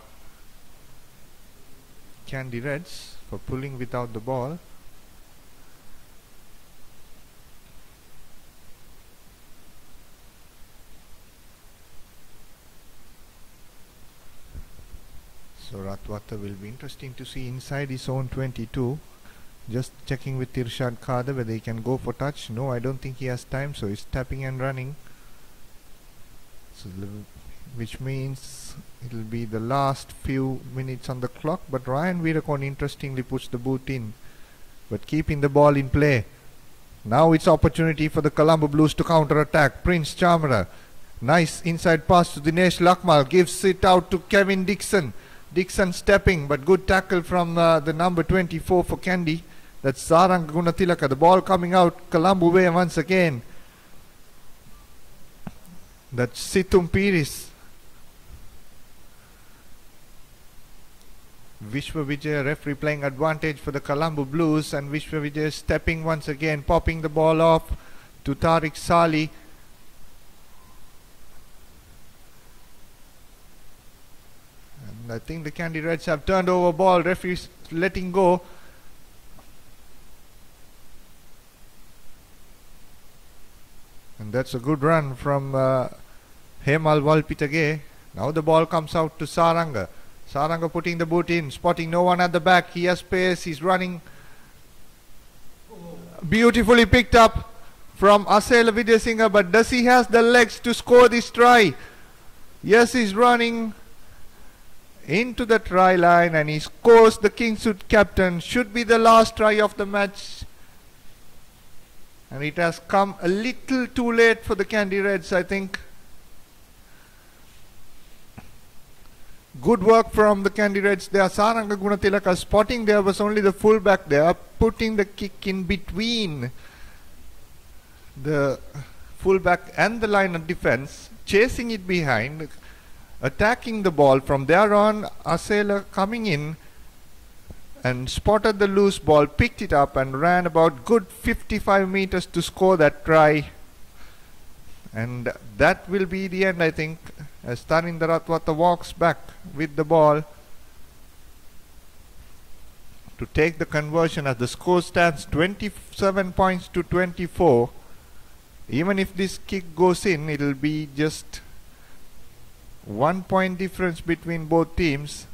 Kandy Reds for pulling without the ball. So Ratwata will be interesting to see inside his own 22. Just checking with Irshad Kader whether he can go for touch. No, I don't think he has time, so he's tapping and running. So which means it will be the last few minutes on the clock. But Ryan Veerakon interestingly puts the boot in, but keeping the ball in play. Now it's opportunity for the Colombo Blues to counter attack. Prince Chamra, nice inside pass to Dinesh Lakmal, gives it out to Kevin Dixon. Dixon stepping, but good tackle from the number 24 for Kandy. That's Saranga Gunatilaka. The ball coming out Colombo way once again. That's Situm Piris. Vishwa Vijay, referee playing advantage for the Colombo Blues, and Vishwa Vijay stepping once again, popping the ball off to Tariq Sali. And I think the Kandy Reds have turned over ball, referee's letting go. And that's a good run from Hemal Valpitage. Now the ball comes out to Saranga. Saranga putting the boot in, spotting no one at the back. He has pace, he's running. Beautifully picked up from Asela Vijayasinha, but does he has the legs to score this try? Yes, he's running into the try line and he scores. The Kingswood captain. Should be the last try of the match. And it has come a little too late for the Kandy Reds, I think. Good work from the Kandy Reds there. Saranga Gunatilaka spotting there was only the fullback there, putting the kick in between the fullback and the line of defense, chasing it behind, attacking the ball. From there on, Asela coming in and spotted the loose ball, picked it up and ran about good 55 meters to score that try. And that will be the end, I think, as Tarinder Ratwata walks back with the ball to take the conversion, as the score stands 27 points to 24. Even if this kick goes in, it will be just 1 point difference between both teams.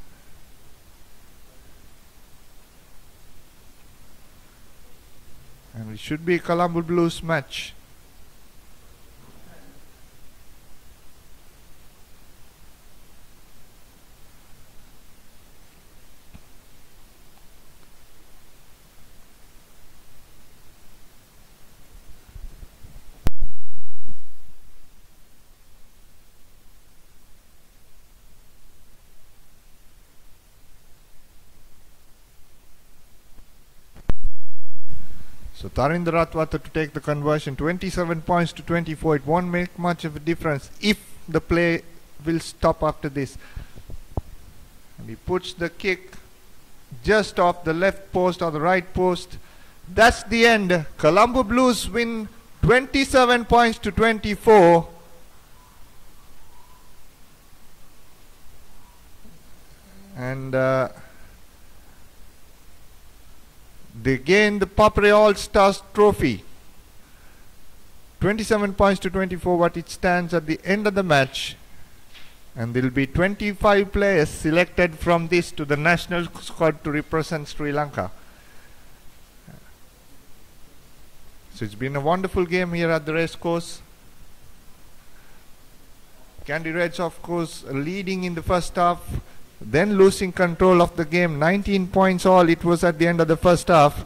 And it should be a Colombo Blues match. So Tarinder Ratwata to take the conversion, 27 points to 24. It won't make much of a difference if the play will stop after this. And he puts the kick just off the left post or the right post. That's the end. Colombo Blues win 27 points to 24. And they gain the ThePapare All-Stars trophy. 27 points to 24 what it stands at the end of the match. And there will be 25 players selected from this to the national squad to represent Sri Lanka. So it's been a wonderful game here at the race course. Kandy Reds, of course, leading in the first half, then losing control of the game. 19 points all it was at the end of the first half.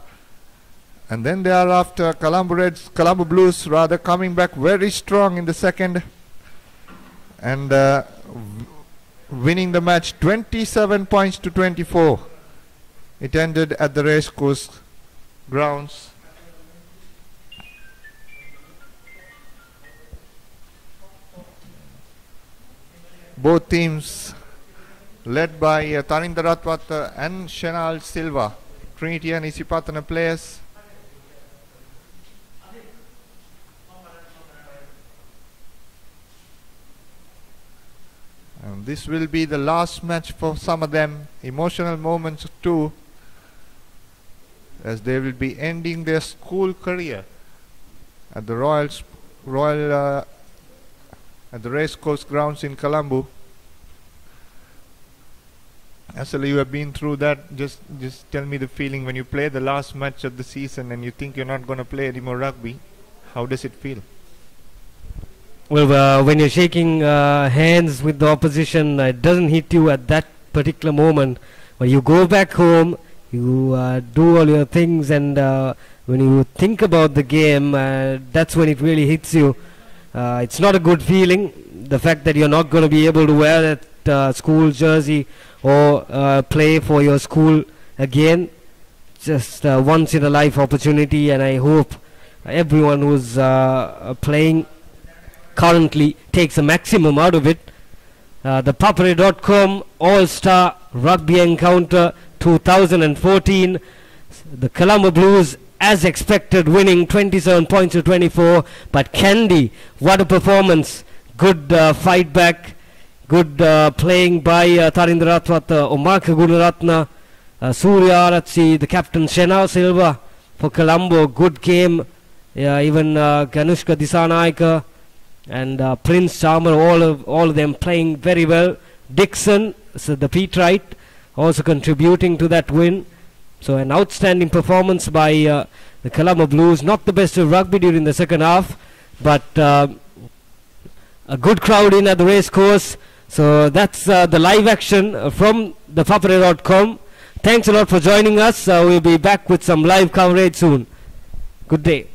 And then thereafter Colombo Blues rather coming back very strong in the second and winning the match 27 points to 24. It ended at the racecourse grounds. Both teams led by Tarinder Ratwata and Shenal Silva, Trinity and Isipatana players. And this will be the last match for some of them. Emotional moments too, as they will be ending their school career at the at the racecourse grounds in Colombo. Actually, you have been through that. Just tell me the feeling when you play the last match of the season and you think you're not going to play any more rugby. How does it feel? Well, when you're shaking hands with the opposition, it doesn't hit you at that particular moment. When you go back home, you do all your things, and when you think about the game, that's when it really hits you. It's not a good feeling. The fact that you're not going to be able to wear that school jersey or play for your school again. Just once in a life opportunity, and I hope everyone who's playing currently takes a maximum out of it. ThePapare.com All-Star Rugby Encounter 2014. The Colombo Blues, as expected, winning 27 points to 24. But Kandy, what a performance. Good fight back. Good playing by Tharindra Ratwat, Omaka Gunaratna, Surya Aratsi, the captain Shena Silva for Colombo. Good game. Even Ganushka Disanaika and Prince Charmer, all of them playing very well. Dixon, so the Peterite, also contributing to that win. So an outstanding performance by the Colombo Blues. Not the best of rugby during the second half, but a good crowd in at the race course. So that's the live action from ThePapare.com. Thanks a lot for joining us. We'll be back with some live coverage soon. Good day.